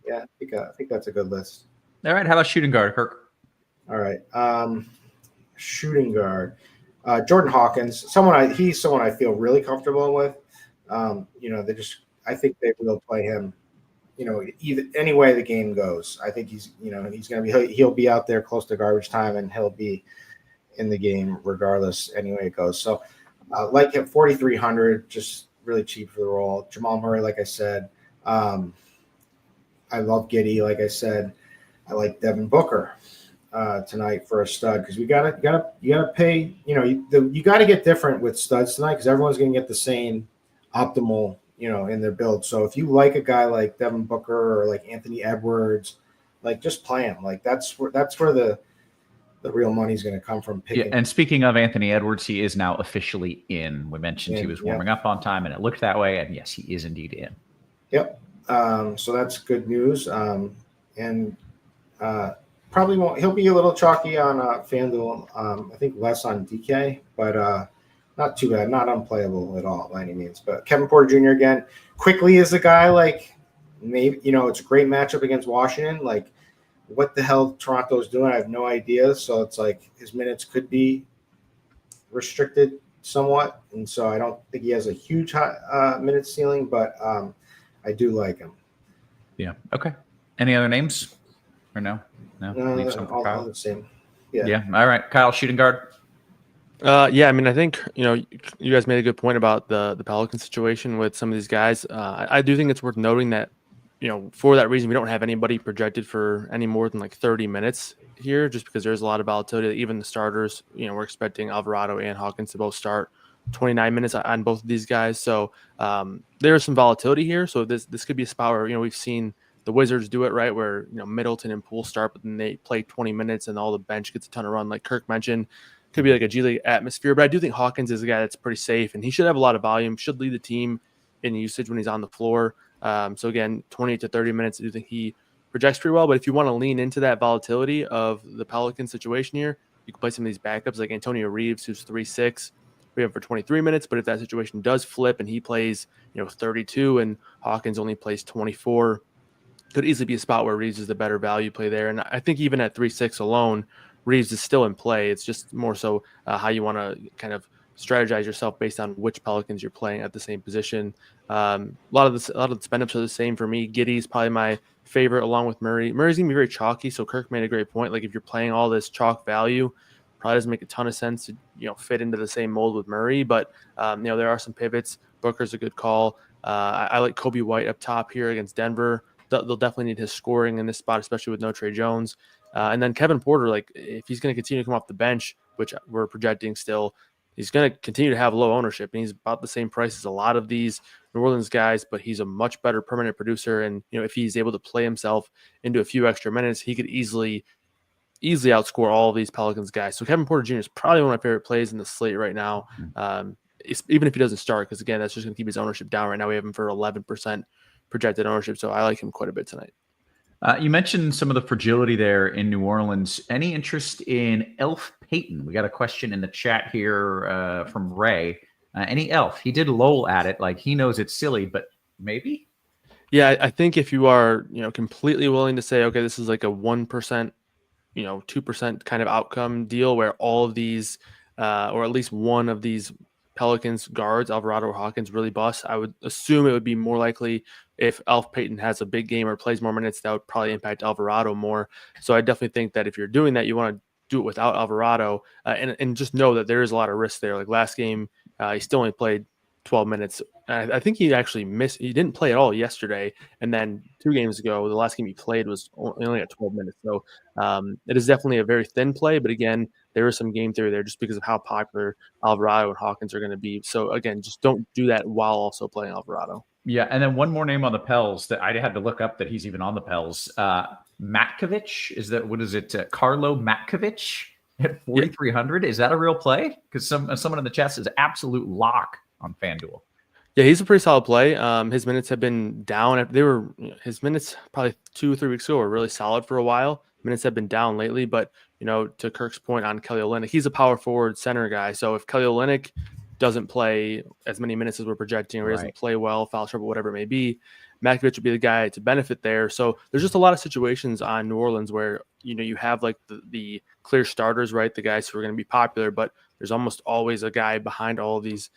yeah, I think that's a good list. All right. How about shooting guard, Kirk? All right. Shooting guard. Jordan Hawkins, he's someone I feel really comfortable with. I think they will play him, either any way the game goes. I think he'll be out there close to garbage time, and he'll be in the game regardless any way it goes. So like him, 4,300, just really cheap for the role. Jamal Murray, like I said. I love Giddey, like I said. I like Devin Booker tonight for a stud, because you gotta pay. You got to get different with studs tonight, because everyone's going to get the same optimal, in their build. So if you like a guy like Devin Booker or like Anthony Edwards, like just play him. Like that's where the real money's going to come from picking. Yeah, and speaking of Anthony Edwards, he is now officially in. We mentioned he was warming up on time, and it looked that way. And yes, he is indeed in. Yep. So that's good news. And probably won't. He'll be a little chalky on FanDuel. I think less on DK, but not too bad. Not unplayable at all by any means. But Kevin Porter Jr. again. Quickly is a guy like maybe it's a great matchup against Washington. Like, what the hell Toronto's doing? I have no idea. So it's like his minutes could be restricted somewhat, and so I don't think he has a huge minute ceiling, but I do like him. Yeah. Okay. Any other names? Or no? Leave some for Kyle. All the same. Yeah. All right. Kyle, shooting guard. I mean, I think you guys made a good point about the Pelican situation with some of these guys. I do think it's worth noting that for that reason we don't have anybody projected for any more than like 30 minutes here, just because there's a lot of volatility. Even the starters, we're expecting Alvarado and Hawkins to both start 29 minutes on both of these guys. So there is some volatility here. So this could be a spot where we've seen the Wizards do it, right, where Middleton and Poole start, but then they play 20 minutes and all the bench gets a ton of run, like Kirk mentioned. Could be like a G League atmosphere, but I do think Hawkins is a guy that's pretty safe, and he should have a lot of volume, should lead the team in usage when he's on the floor. So again, 20 to 30 minutes, I do think he projects pretty well. But if you want to lean into that volatility of the Pelican situation here, you can play some of these backups like Antonio Reeves, who's 3-6. We have for 23 minutes, but if that situation does flip and he plays 32 and Hawkins only plays 24, could easily be a spot where Reeves is the better value play there. And I think even at 3-6 alone, Reeves is still in play. It's just more so how you want to kind of strategize yourself based on which Pelicans you're playing at the same position. A lot of the spend ups are the same for me. Giddey's probably my favorite, along with Murray. Murray's gonna be very chalky, so Kirk made a great point. Like, if you're playing all this chalk value, probably doesn't make a ton of sense to fit into the same mold with Murray. But there are some pivots. Booker's a good call. I like Kobe White up top here against Denver. They'll definitely need his scoring in this spot, especially with no Trey Jones. And then Kevin Porter, like, if he's going to continue to come off the bench, which we're projecting still, he's going to continue to have low ownership, and he's about the same price as a lot of these New Orleans guys, but he's a much better permanent producer. And, if he's able to play himself into a few extra minutes, he could easily outscore all of these Pelicans guys. So Kevin Porter Jr. is probably one of my favorite plays in the slate right now. Even if he doesn't start, because again, that's just going to keep his ownership down. Right now we have him for 11% projected ownership. So I like him quite a bit tonight. You mentioned some of the fragility there in New Orleans. Any interest in Elf Payton? We got a question in the chat here from Ray. Any Elf? He did loll at it, like he knows it's silly, but maybe? Yeah, I think if you are completely willing to say, okay, this is like a 1%, 2% kind of outcome deal where all of these, or at least one of these Pelicans guards, Alvarado or Hawkins, really bust, I would assume it would be more likely if Elf Payton has a big game or plays more minutes, that would probably impact Alvarado more. So I definitely think that if you're doing that, you want to do it without Alvarado, and just know that there is a lot of risk there. Like last game, he still only played 12 minutes. I think he actually he didn't play at all yesterday. And then 2 games ago, the last game he played was only at 12 minutes. So it is definitely a very thin play. But again, there is some game theory there just because of how popular Alvarado and Hawkins are going to be. So again, just don't do that while also playing Alvarado. Yeah, and then one more name on the Pels that I had to look up that he's even on the Pels. Matkovic, what is it? Carlo Matkovic? at 4,300. Is that a real play? Because someone in the chat says absolute lock on FanDuel. Yeah, he's a pretty solid play. His minutes have been down. His minutes probably 2 or 3 weeks ago were really solid for a while. Minutes have been down lately, but to Kirk's point on Kelly Olynyk, he's a power forward center guy. So if Kelly Olynyk doesn't play as many minutes as we're projecting, or doesn't play well, foul trouble, whatever it may be, Makovich would be the guy to benefit there. So there's just a lot of situations on New Orleans where you have like the clear starters, right? The guys who are going to be popular, but there's almost always a guy behind all of these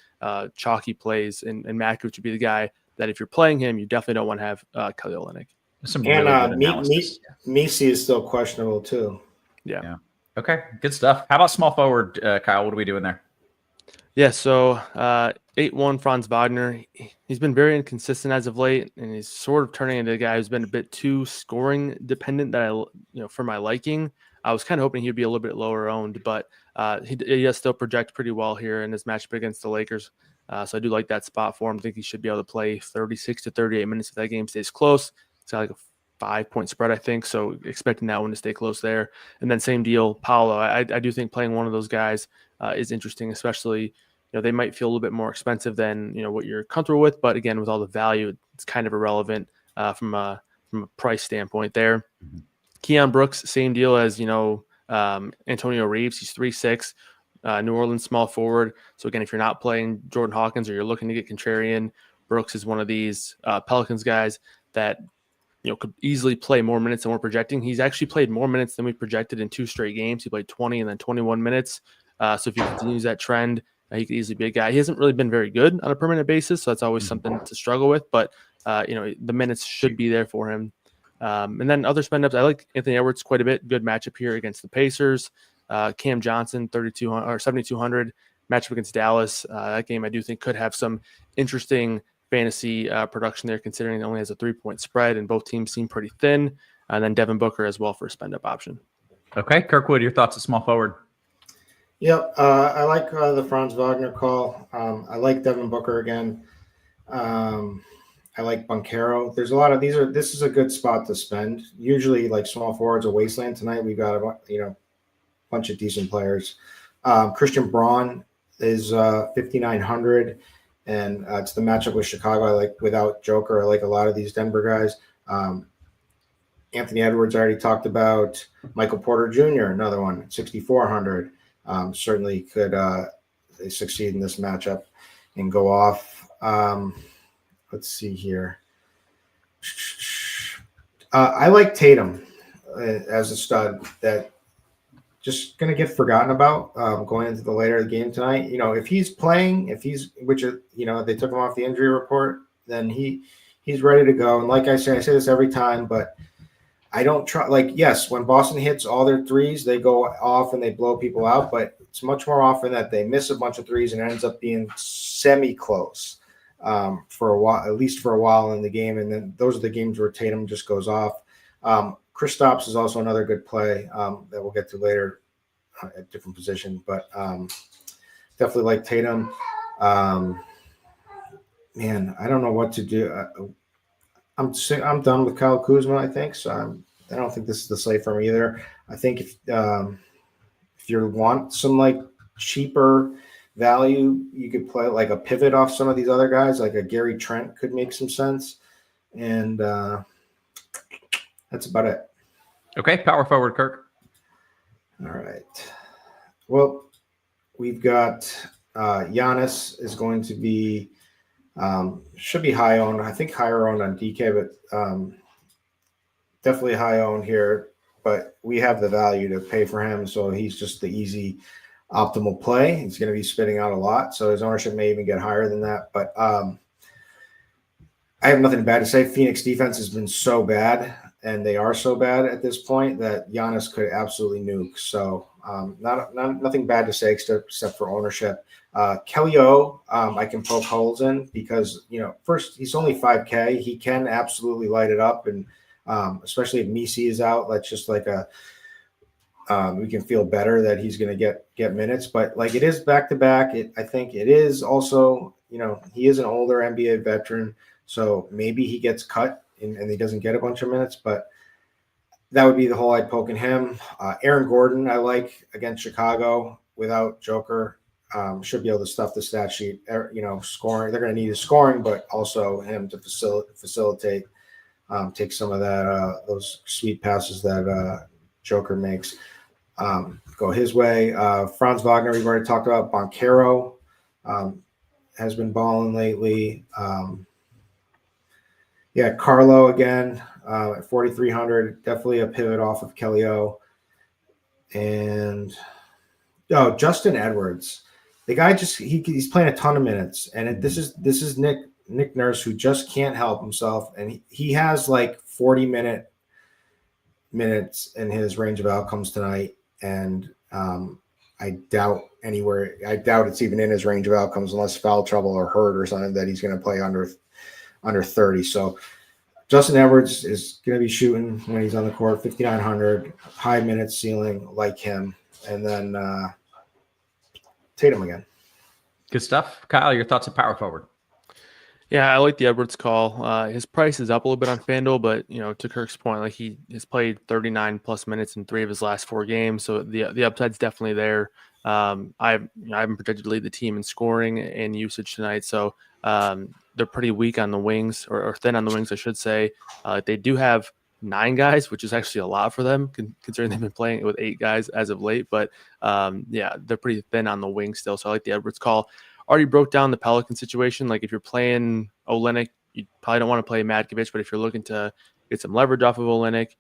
chalky plays, and Makovich would be the guy that if you're playing him, you definitely don't want to have Kelly Olynyk. Some really good analysis. Messi is still questionable too. Yeah. Okay, good stuff. How about small forward, Kyle? What are we doing there? Yeah, so 8-1 Franz Wagner. He's been very inconsistent as of late, and he's sort of turning into a guy who's been a bit too scoring dependent that for my liking. I was kind of hoping he'd be a little bit lower owned, but he does still project pretty well here in his matchup against the Lakers. So I do like that spot for him. I think he should be able to play 36 to 38 minutes if that game stays close. It's got like a 5-point spread, I think. So expecting that one to stay close there. And then same deal, Paolo. I do think playing one of those guys is interesting, especially, they might feel a little bit more expensive than, what you're comfortable with. But again, with all the value, it's kind of irrelevant from a price standpoint there. Mm-hmm. Keon Brooks, same deal as, Antonio Reeves. He's 3'6", New Orleans small forward. So again, if you're not playing Jordan Hawkins or you're looking to get contrarian, Brooks is one of these Pelicans guys that could easily play more minutes than we're projecting. He's actually played more minutes than we projected in 2 straight games. He played 20 and then 21 minutes. So if he continues that trend, he could easily be a guy. He hasn't really been very good on a permanent basis, so that's always something to struggle with. But the minutes should be there for him. And then other spend ups, I like Anthony Edwards quite a bit. Good matchup here against the Pacers. Cam Johnson, 3,200 or 7,200 matchup against Dallas. That game I do think could have some interesting fantasy production there, considering it only has a 3-point spread and both teams seem pretty thin. And then Devin Booker as well for a spend up option. Okay, Kirkwood, your thoughts on small forward? Yep, I like the Franz Wagner call. I like Devin Booker again. I like Banchero. There's a lot of these. This is a good spot to spend. Usually, like small forwards, a wasteland. Tonight we've got a bunch of decent players. Christian Braun is 5,900, and it's the matchup with Chicago. I like without Joker. I like a lot of these Denver guys. Anthony Edwards I already talked about. Michael Porter Jr. another one, 6,400. Certainly could succeed in this matchup and go off. Let's see here. I like Tatum as a stud that just going to get forgotten about going into the later game tonight. If he's playing, they took him off the injury report, then he's ready to go. And like I say this every time, but I don't try. Yes, when Boston hits all their threes, they go off and they blow people out. But it's much more often that they miss a bunch of threes and it ends up being semi-close for a while, at least for a while in the game. And then those are the games where Tatum just goes off. Kristaps is also another good play that we'll get to later at different position. But definitely like Tatum. Man, I don't know what to do. I'm done with Kyle Kuzma, I think. So I don't think this is the slate for him either. I think if you want some cheaper value, you could play like a pivot off some of these other guys, like a Gary Trent could make some sense. And that's about it. Okay, power forward, Kirk. All right. Well, we've got Giannis is going to be should be high owned. I think higher owned on DK, but definitely high owned here. But we have the value to pay for him, so he's just the easy, optimal play. He's going to be spitting out a lot, so his ownership may even get higher than that. But I have nothing bad to say. Phoenix defense has been so bad, and they are so bad at this point that Giannis could absolutely nuke. So nothing bad to say except for ownership. Kelly O, I can poke holes in because, first, he's only 5K. He can absolutely light it up. And especially if Messi is out, that's just we can feel better that he's going to get minutes. But it is back-to-back. I think it is also, he is an older NBA veteran. So maybe he gets cut and he doesn't get a bunch of minutes. But that would be the hole I'd poke in him. Aaron Gordon, I like against Chicago without Joker. Should be able to stuff the stat sheet. Scoring. They're going to need his scoring, but also him to facilitate, take some of that those sweet passes that Joker makes. Go his way. Franz Wagner, we've already talked about. Banchero has been balling lately. Carlo again at 4,300. Definitely a pivot off of Kelly O. And Justin Edwards. The guy he's playing a ton of minutes, and this is Nick Nurse, who just can't help himself, and he has like 40 minutes in his range of outcomes tonight, and I doubt it's even in his range of outcomes unless foul trouble or hurt or something that he's going to play under 30. So Justin Edwards is going to be shooting when he's on the court, 5,900, high minutes ceiling, like him, and then Tatum again. Good stuff. Kyle, your thoughts on power forward? Yeah, I like the Edwards call. His price is up a little bit on FanDuel, but to Kirk's point, like he has played 39 plus minutes in 3 of his last 4 games, so the upside's definitely there. I haven't projected to lead the team in scoring and usage tonight, so they're pretty weak on the wings, or thin on the wings, I should say. They do have 9 guys, which is actually a lot for them, considering they've been playing with 8 guys as of late. But they're pretty thin on the wing still. So I like the Edwards call. Already broke down the Pelican situation. Like if you're playing Olynyk, you probably don't want to play Matkovic, but if you're looking to get some leverage off of Olynyk,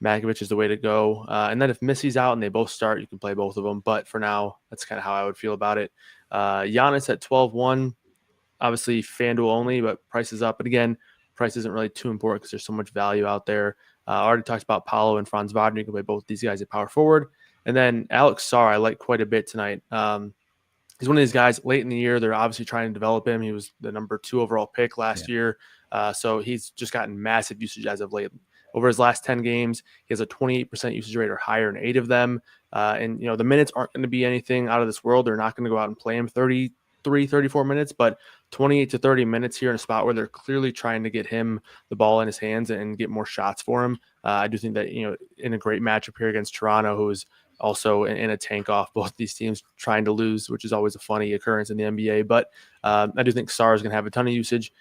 Matkovic is the way to go. And then if Missy's out and they both start, you can play both of them. But for now, that's kind of how I would feel about it. Giannis at 12-1, obviously FanDuel only, but price is up. But again, price isn't really too important because there's so much value out there. I already talked about Paolo and Franz Wagner. You can play both these guys at power forward. And then Alex Sarr, I like quite a bit tonight. He's one of these guys late in the year. They're obviously trying to develop him. He was the number 2 overall pick last year. So he's just gotten massive usage as of late. Over his last 10 games, he has a 28% usage rate or higher in 8 of them. And the minutes aren't going to be anything out of this world. They're not going to go out and play him 33, 34 minutes, but 28 to 30 minutes here in a spot where they're clearly trying to get him the ball in his hands and get more shots for him. I do think that, in a great matchup here against Toronto, who is also in a tank off, both these teams trying to lose, which is always a funny occurrence in the NBA. But I do think Sarr is going to have a ton of usage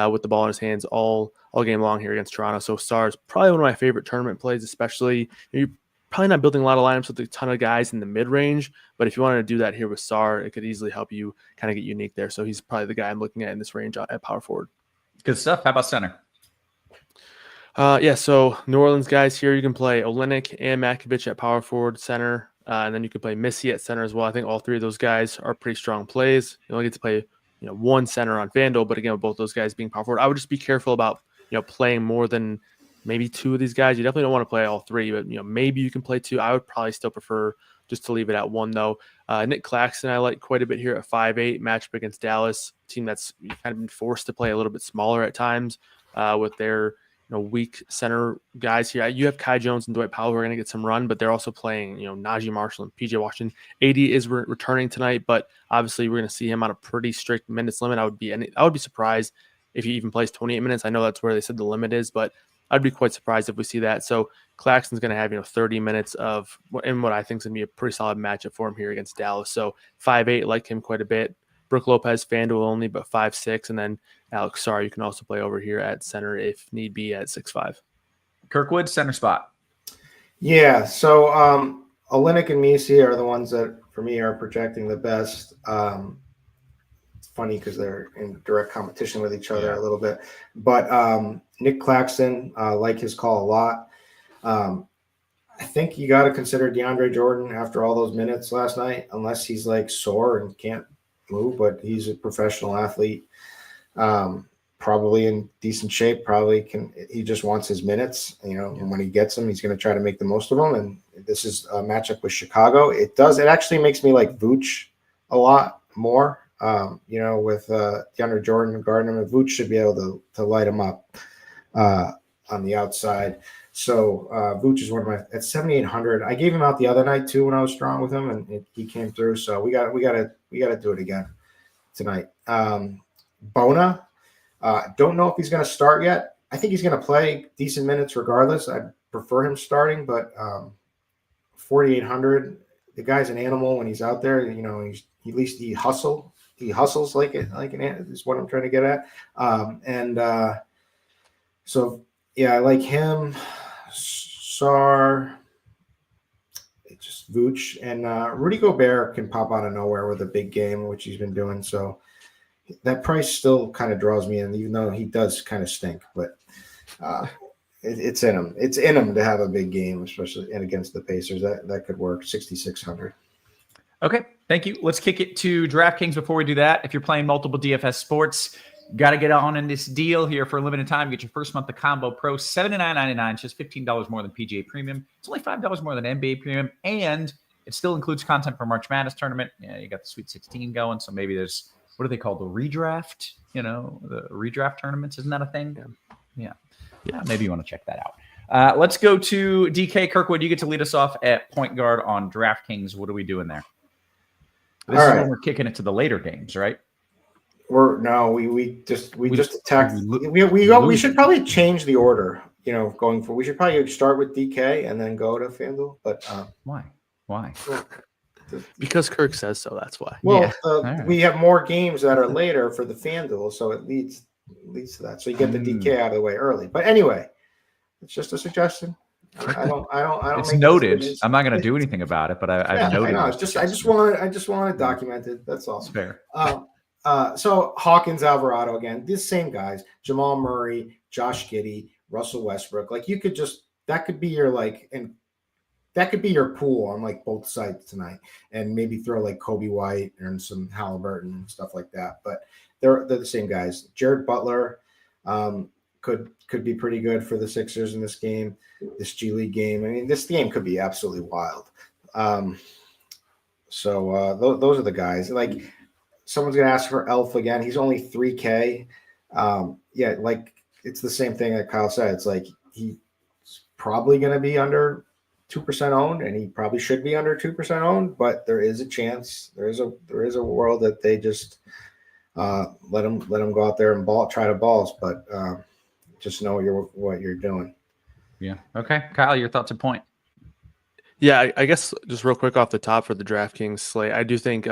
with the ball in his hands all game long here against Toronto. So Sarr is probably one of my favorite tournament plays, especially you're probably not building a lot of lineups with a ton of guys in the mid-range, but if you wanted to do that here with Sarr, it could easily help you kind of get unique there. So he's probably the guy I'm looking at in this range at power forward. Good stuff. How about center? So New Orleans guys here, you can play Olynyk and Matkovic at power forward center, and then you can play Missy at center as well. I think all 3 of those guys are pretty strong plays. You only get to play one center on FanDuel, but again, with both those guys being power forward, I would just be careful about playing more than maybe 2 of these guys. You definitely don't want to play all 3, but maybe you can play 2. I would probably still prefer just to leave it at 1 though. Nick Claxton I like quite a bit here at 5'8", matchup against Dallas, team that's kind of been forced to play a little bit smaller at times with their weak center guys here. You have Kai Jones and Dwight Powell who are going to get some run, but they're also playing Najee Marshall and PJ Washington. AD is returning tonight, but obviously we're going to see him on a pretty strict minutes limit. I would be surprised if he even plays 28 minutes. I know that's where they said the limit is, but I'd be quite surprised if we see that. So Claxton's going to have 30 minutes of in what I think is going to be a pretty solid matchup for him here against Dallas. So 5'8", like him quite a bit. Brooke Lopez, FanDuel only, but 5'6", and then Alex Sarr you can also play over here at center if need be at 6'5". Kirkwood, center spot. Yeah, so Olynyk and Misi are the ones that for me are projecting the best. It's funny because they're in direct competition with each other a little bit, but Nick Claxton, like his call a lot. I think you got to consider DeAndre Jordan after all those minutes last night, unless he's like sore and can't move, but he's a professional athlete, probably in decent shape, he just wants his minutes, and when he gets them, he's going to try to make the most of them. And this is a matchup with Chicago. It actually makes me like Vooch a lot more, with DeAndre Jordan guarding him, and Vooch should be able to light him up on the outside. So Vooch is one of my at 7,800. I gave him out the other night too when I was strong with him, and he came through. So we got to do it again tonight. Bona, don't know if he's going to start yet. I think he's going to play decent minutes regardless. I'd prefer him starting, but 4,800. The guy's an animal when he's out there. You know, at least he hustles like an ant is what I'm trying to get at. So yeah, I like him. Sar, just Vooch, and Rudy Gobert can pop out of nowhere with a big game, which he's been doing. So that price still kind of draws me in, even though he does kind of stink. But it's in him. It's in him to have a big game, especially and against the Pacers. That could work. 6,600. Okay, thank you. Let's kick it to DraftKings before we do that. If you're playing multiple DFS sports, got to get on in this deal here for a limited time. Get your first month of Combo Pro, $79.99. It's just $15 more than PGA Premium. It's only $5 more than NBA Premium, and it still includes content for March Madness tournament. Yeah, you got the Sweet 16 going, so maybe there's, what do they call the redraft? You know, the redraft tournaments. Isn't that a thing? Yeah. Maybe you want to check that out. Let's go to DK Kirkwood. You get to lead us off at point guard on DraftKings. What are we doing there? This is when we're kicking it to the later games, right? We just attacked. We should probably change the order. You know, going for we should probably start with DK and then go to FanDuel. But why? Because Kirk says so. That's why. Well, we have more games that are later for the FanDuel, so it leads to that. So you get the DK out of the way early. But anyway, it's just a suggestion. I don't. It's noted. I'm not going to do anything about it, but I've noted. I just want to document it. That's all. Fair. So Hawkins, Alvarado again. These same guys: Jamal Murray, Josh Giddey, Russell Westbrook. Like you could that could be your that could be your pool on like both sides tonight, and maybe throw like Kobe White and some Halliburton and stuff like that. But they're the same guys. Jared Butler could be pretty good for the Sixers in this game, this G League game. I mean, this game could be absolutely wild. So those are the guys. Like someone's gonna ask for Elf again. He's only 3K. Yeah, like it's the same thing that Kyle said. It's like he's probably gonna be under 2% owned, and he probably should be under 2% owned. But there is a chance. There is a world that they just let him go out there and try to balls. But just know what you're doing. Yeah. Okay. Kyle, your thoughts at point. Yeah, I guess just real quick off the top for the DraftKings slate, I do think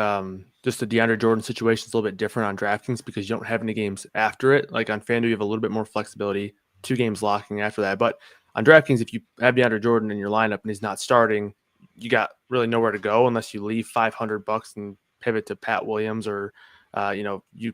just the DeAndre Jordan situation is a little bit different on DraftKings because you don't have any games after it. Like on FanDuel, you have a little bit more flexibility, 2 games locking after that. But on DraftKings, if you have DeAndre Jordan in your lineup and he's not starting, you got really nowhere to go unless you leave $500 and pivot to Pat Williams or, you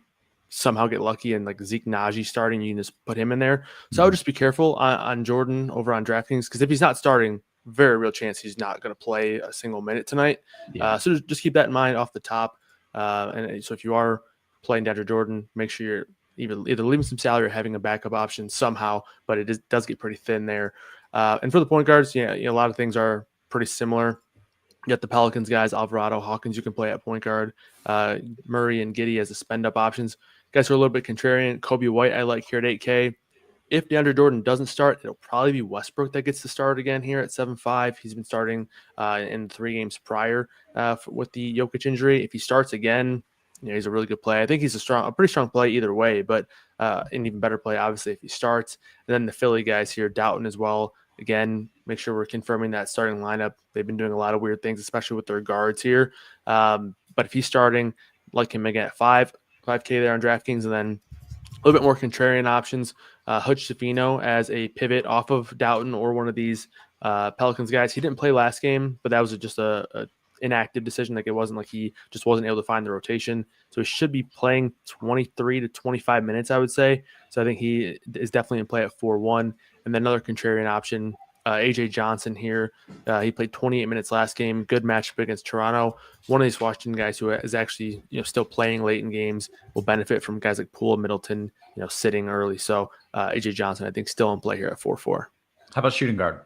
somehow get lucky and like Zeke Naji starting, you can just put him in there. So I would just be careful on Jordan over on DraftKings because if he's not starting, very real chance he's not going to play a single minute tonight. Yeah. So just keep that in mind off the top. And so if you are playing DeAndre Jordan, make sure you're either leaving some salary or having a backup option somehow, but it does get pretty thin there. And for the point guards, a lot of things are pretty similar. You got the Pelicans guys, Alvarado, Hawkins, you can play at point guard, Murray and Giddey as the spend up options. Guys who are a little bit contrarian, Kobe White, I like here at 8K. If DeAndre Jordan doesn't start, it'll probably be Westbrook that gets to start again here at 7.5. He's been starting in 3 games prior with the Jokic injury. If he starts again, he's a really good play. I think he's a pretty strong play either way, but an even better play, obviously, if he starts. And then the Philly guys here, Doughton as well. Again, make sure we're confirming that starting lineup. They've been doing a lot of weird things, especially with their guards here. But if he's starting, like him again at 5K there on DraftKings, and then a little bit more contrarian options. Hutch Safino as a pivot off of Doughton or one of these Pelicans guys. He didn't play last game, but that was just a inactive decision. Like it wasn't like he just wasn't able to find the rotation. So he should be playing 23 to 25 minutes, I would say. So I think he is definitely in play at 4-1. And then another contrarian option, AJ Johnson here. He played 28 minutes last game. Good matchup against Toronto. One of these Washington guys who is actually still playing late in games will benefit from guys like Poole and Middleton, sitting early. So AJ Johnson, I think, still in play here at 4-4. How about shooting guard?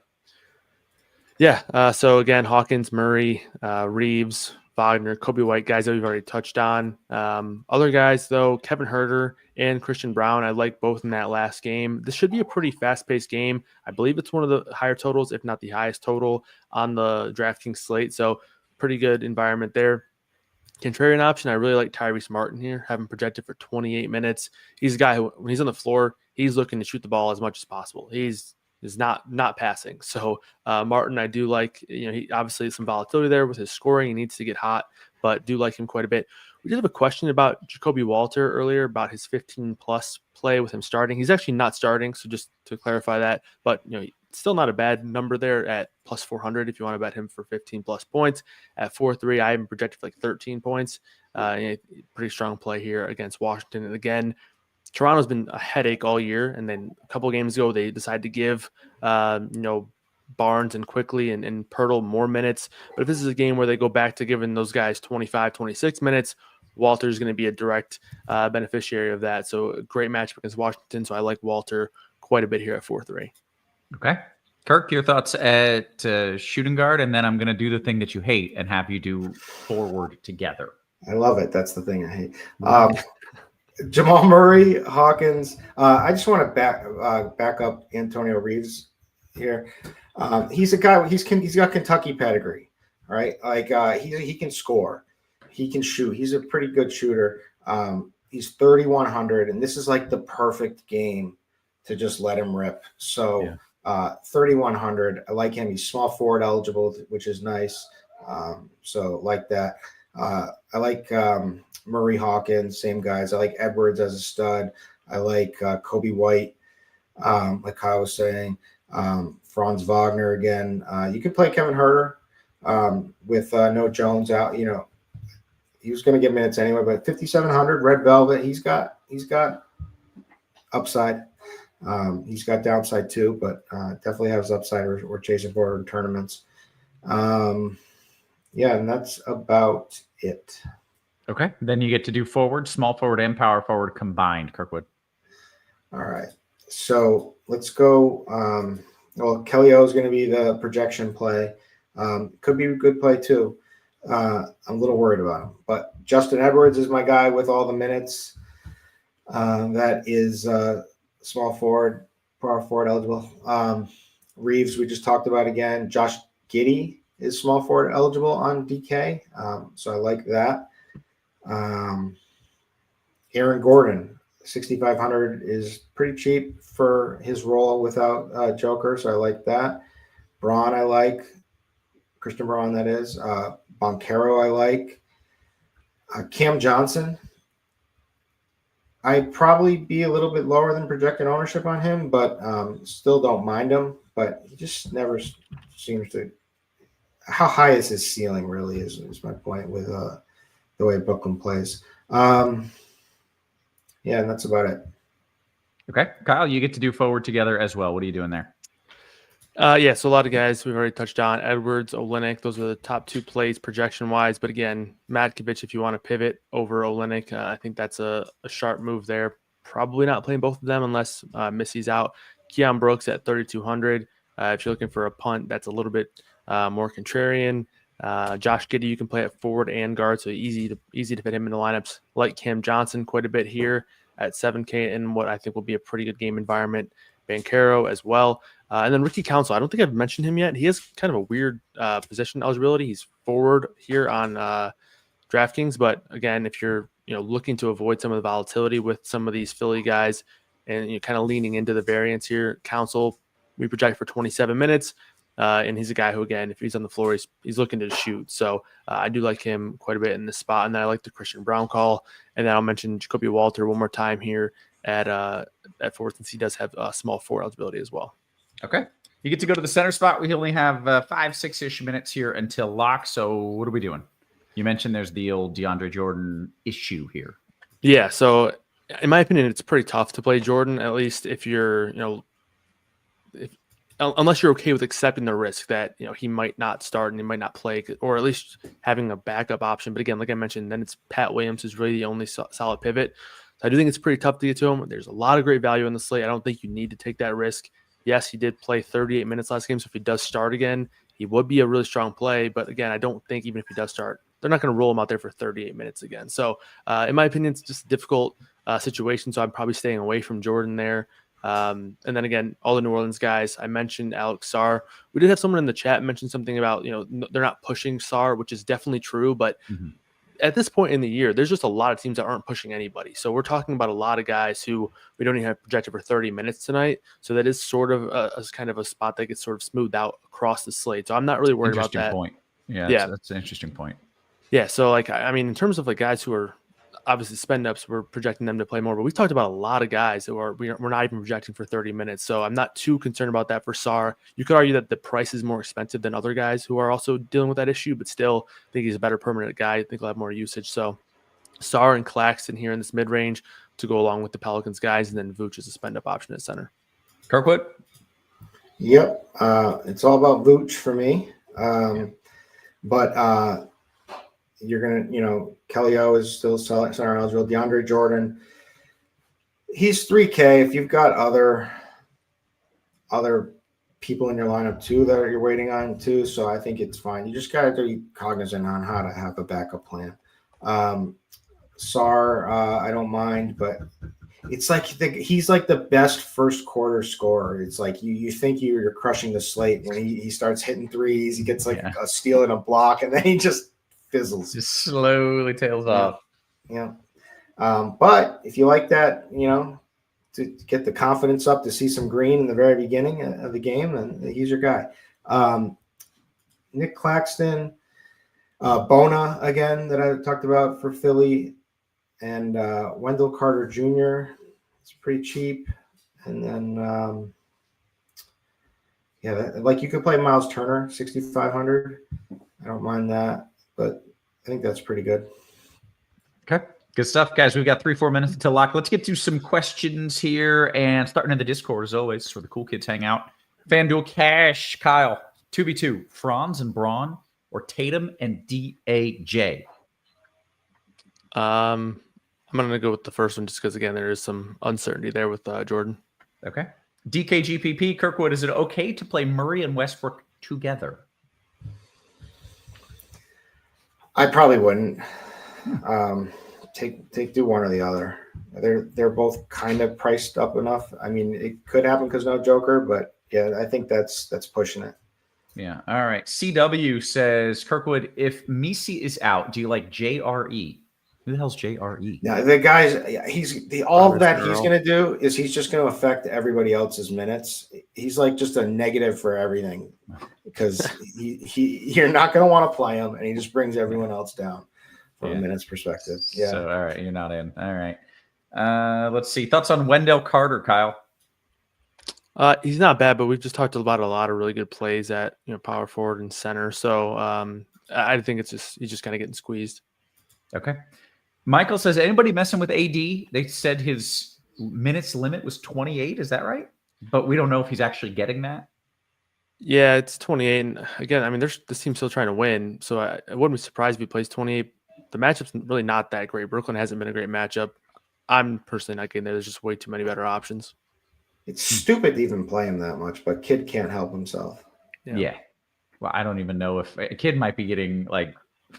Yeah. So again, Hawkins, Murray, Reeves, Wagner, Kobe White, guys that we've already touched on. Other guys, though, Kevin Huerter and Christian Brown, I like both in that last game. This should be a pretty fast-paced game. I believe it's one of the higher totals, if not the highest total on the DraftKings slate. So pretty good environment there. Contrarian option, I really like Tyrese Martin here, having projected for 28 minutes. He's a guy who, when he's on the floor, he's looking to shoot the ball as much as possible. He's is not passing. So Martin, I do like, he obviously has some volatility there with his scoring. He needs to get hot, but do like him quite a bit. We did have a question about Jacoby Walter earlier about his 15 plus play with him starting. He's actually not starting. So just to clarify that, but still not a bad number there at plus 400 if you want to bet him for 15 plus points. At 4-3, I haven't projected like 13 points. Pretty strong play here against Washington. And again, Toronto's been a headache all year. And then a couple games ago, they decided to give, Barnes and Quickly and Pirtle more minutes. But if this is a game where they go back to giving those guys 25, 26 minutes, Walter's going to be a direct beneficiary of that. So a great matchup against Washington. So I like Walter quite a bit here at 4-3. Okay. Kirk, your thoughts at shooting guard, and then I'm going to do the thing that you hate and have you do forward together. I love it. That's the thing I hate. Jamal Murray, Hawkins. I just want to back up Antonio Reeves here. He's a guy. He's got Kentucky pedigree, right? Like he can score, he can shoot. He's a pretty good shooter. He's 3,100, and this is like the perfect game to just let him rip. So. Yeah. 3,100. I like him. He's small forward eligible, which is nice. So like that. I like Murray, Hawkins, same guys. I like Edwards as a stud. I like Kobe White, like Kyle was saying. Franz Wagner again. You can play Kevin Huerter with no Jones out. He was going to get minutes anyway, but 5,700 Red Velvet. He's got upside. He's got downside too, but definitely has upside or chasing forward in tournaments. And that's about it. Okay. Then you get to do forward, small forward, and power forward combined, Kirkwood. All right. So let's go. Kelly O is going to be the projection play. Could be a good play too. I'm a little worried about him, but Justin Edwards is my guy with all the minutes. That is small forward, power forward eligible. Reeves, we just talked about again. Josh Giddey is small forward eligible on DK. So I like that. Aaron Gordon, 6,500 is pretty cheap for his role without Joker. So I like that. Braun, I like. Christian Braun, that is. Boncaro, I like. Cam Johnson. I'd probably be a little bit lower than projected ownership on him, but still don't mind him. But he just never seems to. How high is his ceiling? Really is my point with the way Brooklyn plays. And that's about it. Okay, Kyle, you get to do forward together as well. What are you doing there? So a lot of guys we've already touched on. Edwards, Olynyk, those are the top two plays projection-wise. But again, Matkovic, if you want to pivot over Olynyk, I think that's a sharp move there. Probably not playing both of them unless Missy's out. Keon Brooks at 3,200. If you're looking for a punt, that's a little bit more contrarian. Josh Giddey, you can play at forward and guard, so easy to fit him in the lineups. Like Cam Johnson quite a bit here at 7K in what I think will be a pretty good game environment. Bancaro as well. And then Ricky Council, I don't think I've mentioned him yet. He has kind of a weird position eligibility. He's forward here on DraftKings, but again, if you're looking to avoid some of the volatility with some of these Philly guys, and you're kind of leaning into the variance here, Council we project for 27 minutes, and he's a guy who, again, if he's on the floor, he's looking to shoot. So I do like him quite a bit in this spot, and then I like the Christian Brown call, and then I'll mention Jacoby Walter one more time here at forward, since he does have small forward eligibility as well. Okay. You get to go to the center spot. We only have 5-6-ish minutes here until lock. So what are we doing? You mentioned there's the old DeAndre Jordan issue here. Yeah. So in my opinion, it's pretty tough to play Jordan, at least if you're, unless you're okay with accepting the risk that, he might not start and he might not play, or at least having a backup option. But again, like I mentioned, then it's Pat Williams is really the only solid pivot. So I do think it's pretty tough to get to him. There's a lot of great value in the slate. I don't think you need to take that risk. Yes, he did play 38 minutes last game, so if he does start again, he would be a really strong play. But again, I don't think even if he does start, they're not going to roll him out there for 38 minutes again. So in my opinion, it's just a difficult situation, so I'm probably staying away from Jordan there. And then again, all the New Orleans guys, I mentioned Alex Sarr. We did have someone in the chat mention something about, they're not pushing Sarr, which is definitely true, but at this point in the year, there's just a lot of teams that aren't pushing anybody. So we're talking about a lot of guys who we don't even have projected for 30 minutes tonight. So that is sort of a kind of a spot that gets sort of smoothed out across the slate. So I'm not really worried about that. Point. Yeah, Yeah. That's an interesting point. Yeah. So like, I mean, in terms of like guys who are obviously spend ups, we're projecting them to play more, but we've talked about a lot of guys who we're not even projecting for 30 minutes. So I'm not too concerned about that for Sar. You could argue that the price is more expensive than other guys who are also dealing with that issue, but still I think he's a better permanent guy. I think he'll have more usage. So Sar and Claxton here in this mid range to go along with the Pelicans guys, and then Vooch is a spend up option at center. Kirkwood? Yep. It's all about Vooch for me. But you're going to, Kelly O is still center eligible. DeAndre Jordan, he's 3K. If you've got other people in your lineup too that you're waiting on too, so I think it's fine. You just got to be cognizant on how to have a backup plan. Sar, I don't mind, but it's like he's like the best first quarter scorer. It's like you think you're crushing the slate when he starts hitting threes. He gets like a steal and a block, and then he just fizzles. Just slowly tails off. Yeah. But if you like that, to get the confidence up to see some green in the very beginning of the game, then he's your guy. Nick Claxton, Bona again that I talked about for Philly, and Wendell Carter Jr. It's pretty cheap. And then, like you could play Miles Turner, 6,500. I don't mind that, but I think that's pretty good. Okay. Good stuff, guys. We've got 3-4 minutes until lock. Let's get to some questions here, and starting in the Discord as always, where the cool kids hang out. FanDuel Cash, Kyle, 2v2, Franz and Braun, or Tatum and DAJ? I'm going to go with the first one just because, again, there is some uncertainty there with Jordan. Okay. DKGPP, Kirkwood, is it okay to play Murray and Westbrook together? I probably wouldn't. Do one or the other. They're both kind of priced up enough. I mean, it could happen because no Joker, but yeah, I think that's pushing it. Yeah. All right. CW says, Kirkwood, if Misi is out, do you like JRE? Who the hell's JRE? Yeah, the guys, he's going to do is he's just going to affect everybody else's minutes. He's like just a negative for everything because you're not going to want to play him, and he just brings everyone else down from a minutes perspective. Yeah. So, all right, you're not in. All right. Let's see. Thoughts on Wendell Carter, Kyle? He's not bad, but we've just talked about a lot of really good plays at power forward and center. So I think he's just kind of getting squeezed. Okay. Michael says, anybody messing with AD? They said his minutes limit was 28. Is that right? But we don't know if he's actually getting that. Yeah, it's 28. And again, I mean, this team's still trying to win. So I wouldn't be surprised if he plays 28. The matchup's really not that great. Brooklyn hasn't been a great matchup. I'm personally not getting there. There's just way too many better options. It's stupid to even play him that much, but Kid can't help himself. Yeah. Well, I don't even know if a Kid might be getting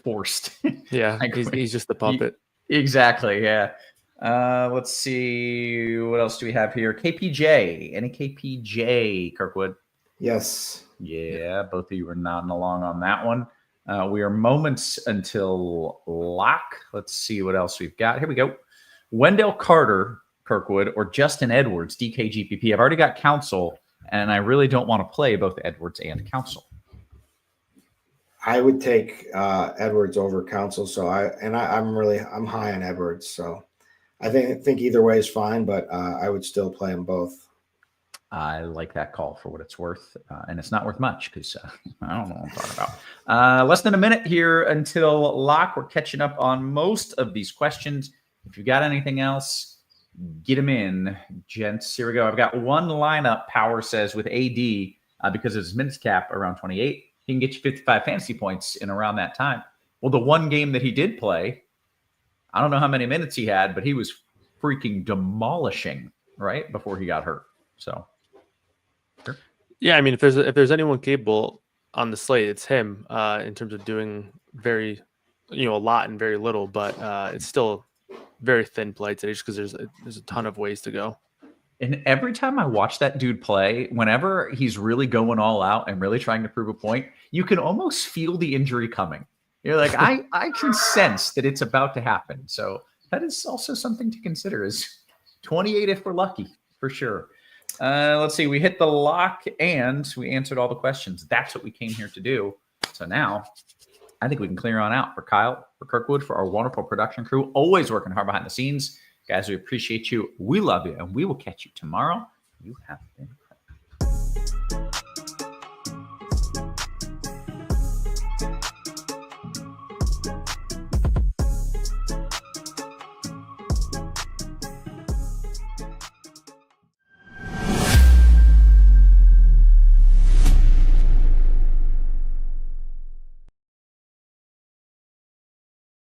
forced. Yeah, he's just the puppet. Exactly. Yeah. Let's see. What else do we have here? KPJ. Any KPJ, Kirkwood? Yes. Yeah. Both of you are nodding along on that one. We are moments until lock. Let's see what else we've got. Here we go. Wendell Carter, Kirkwood, or Justin Edwards, DKGPP. I've already got Council, and I really don't want to play both Edwards and Council. I would take Edwards over Council. So I'm high on Edwards. So I think either way is fine, but I would still play them both. I like that call for what it's worth. And it's not worth much because I don't know what I'm talking about. Less than a minute here until lock. We're catching up on most of these questions. If you got anything else, get them in, gents. Here we go. I've got one lineup, Power says, with AD because of his minutes cap around 28. He can get you 55 fantasy points in around that time. Well, the one game that he did play, I don't know how many minutes he had, but he was freaking demolishing right before he got hurt. So, sure. Yeah, I mean, if there's anyone capable on the slate, it's him in terms of doing very, a lot and very little, but it's still very thin play today just because there's a ton of ways to go. And every time I watch that dude play, whenever he's really going all out and really trying to prove a point, you can almost feel the injury coming. You're like, I can sense that it's about to happen. So that is also something to consider. Is 28 if we're lucky, for sure. Let's see. We hit the lock and we answered all the questions. That's what we came here to do. So now I think we can clear on out for Kyle, for Kirkwood, for our wonderful production crew, always working hard behind the scenes. Guys, we appreciate you. We love you, and we will catch you tomorrow. You have been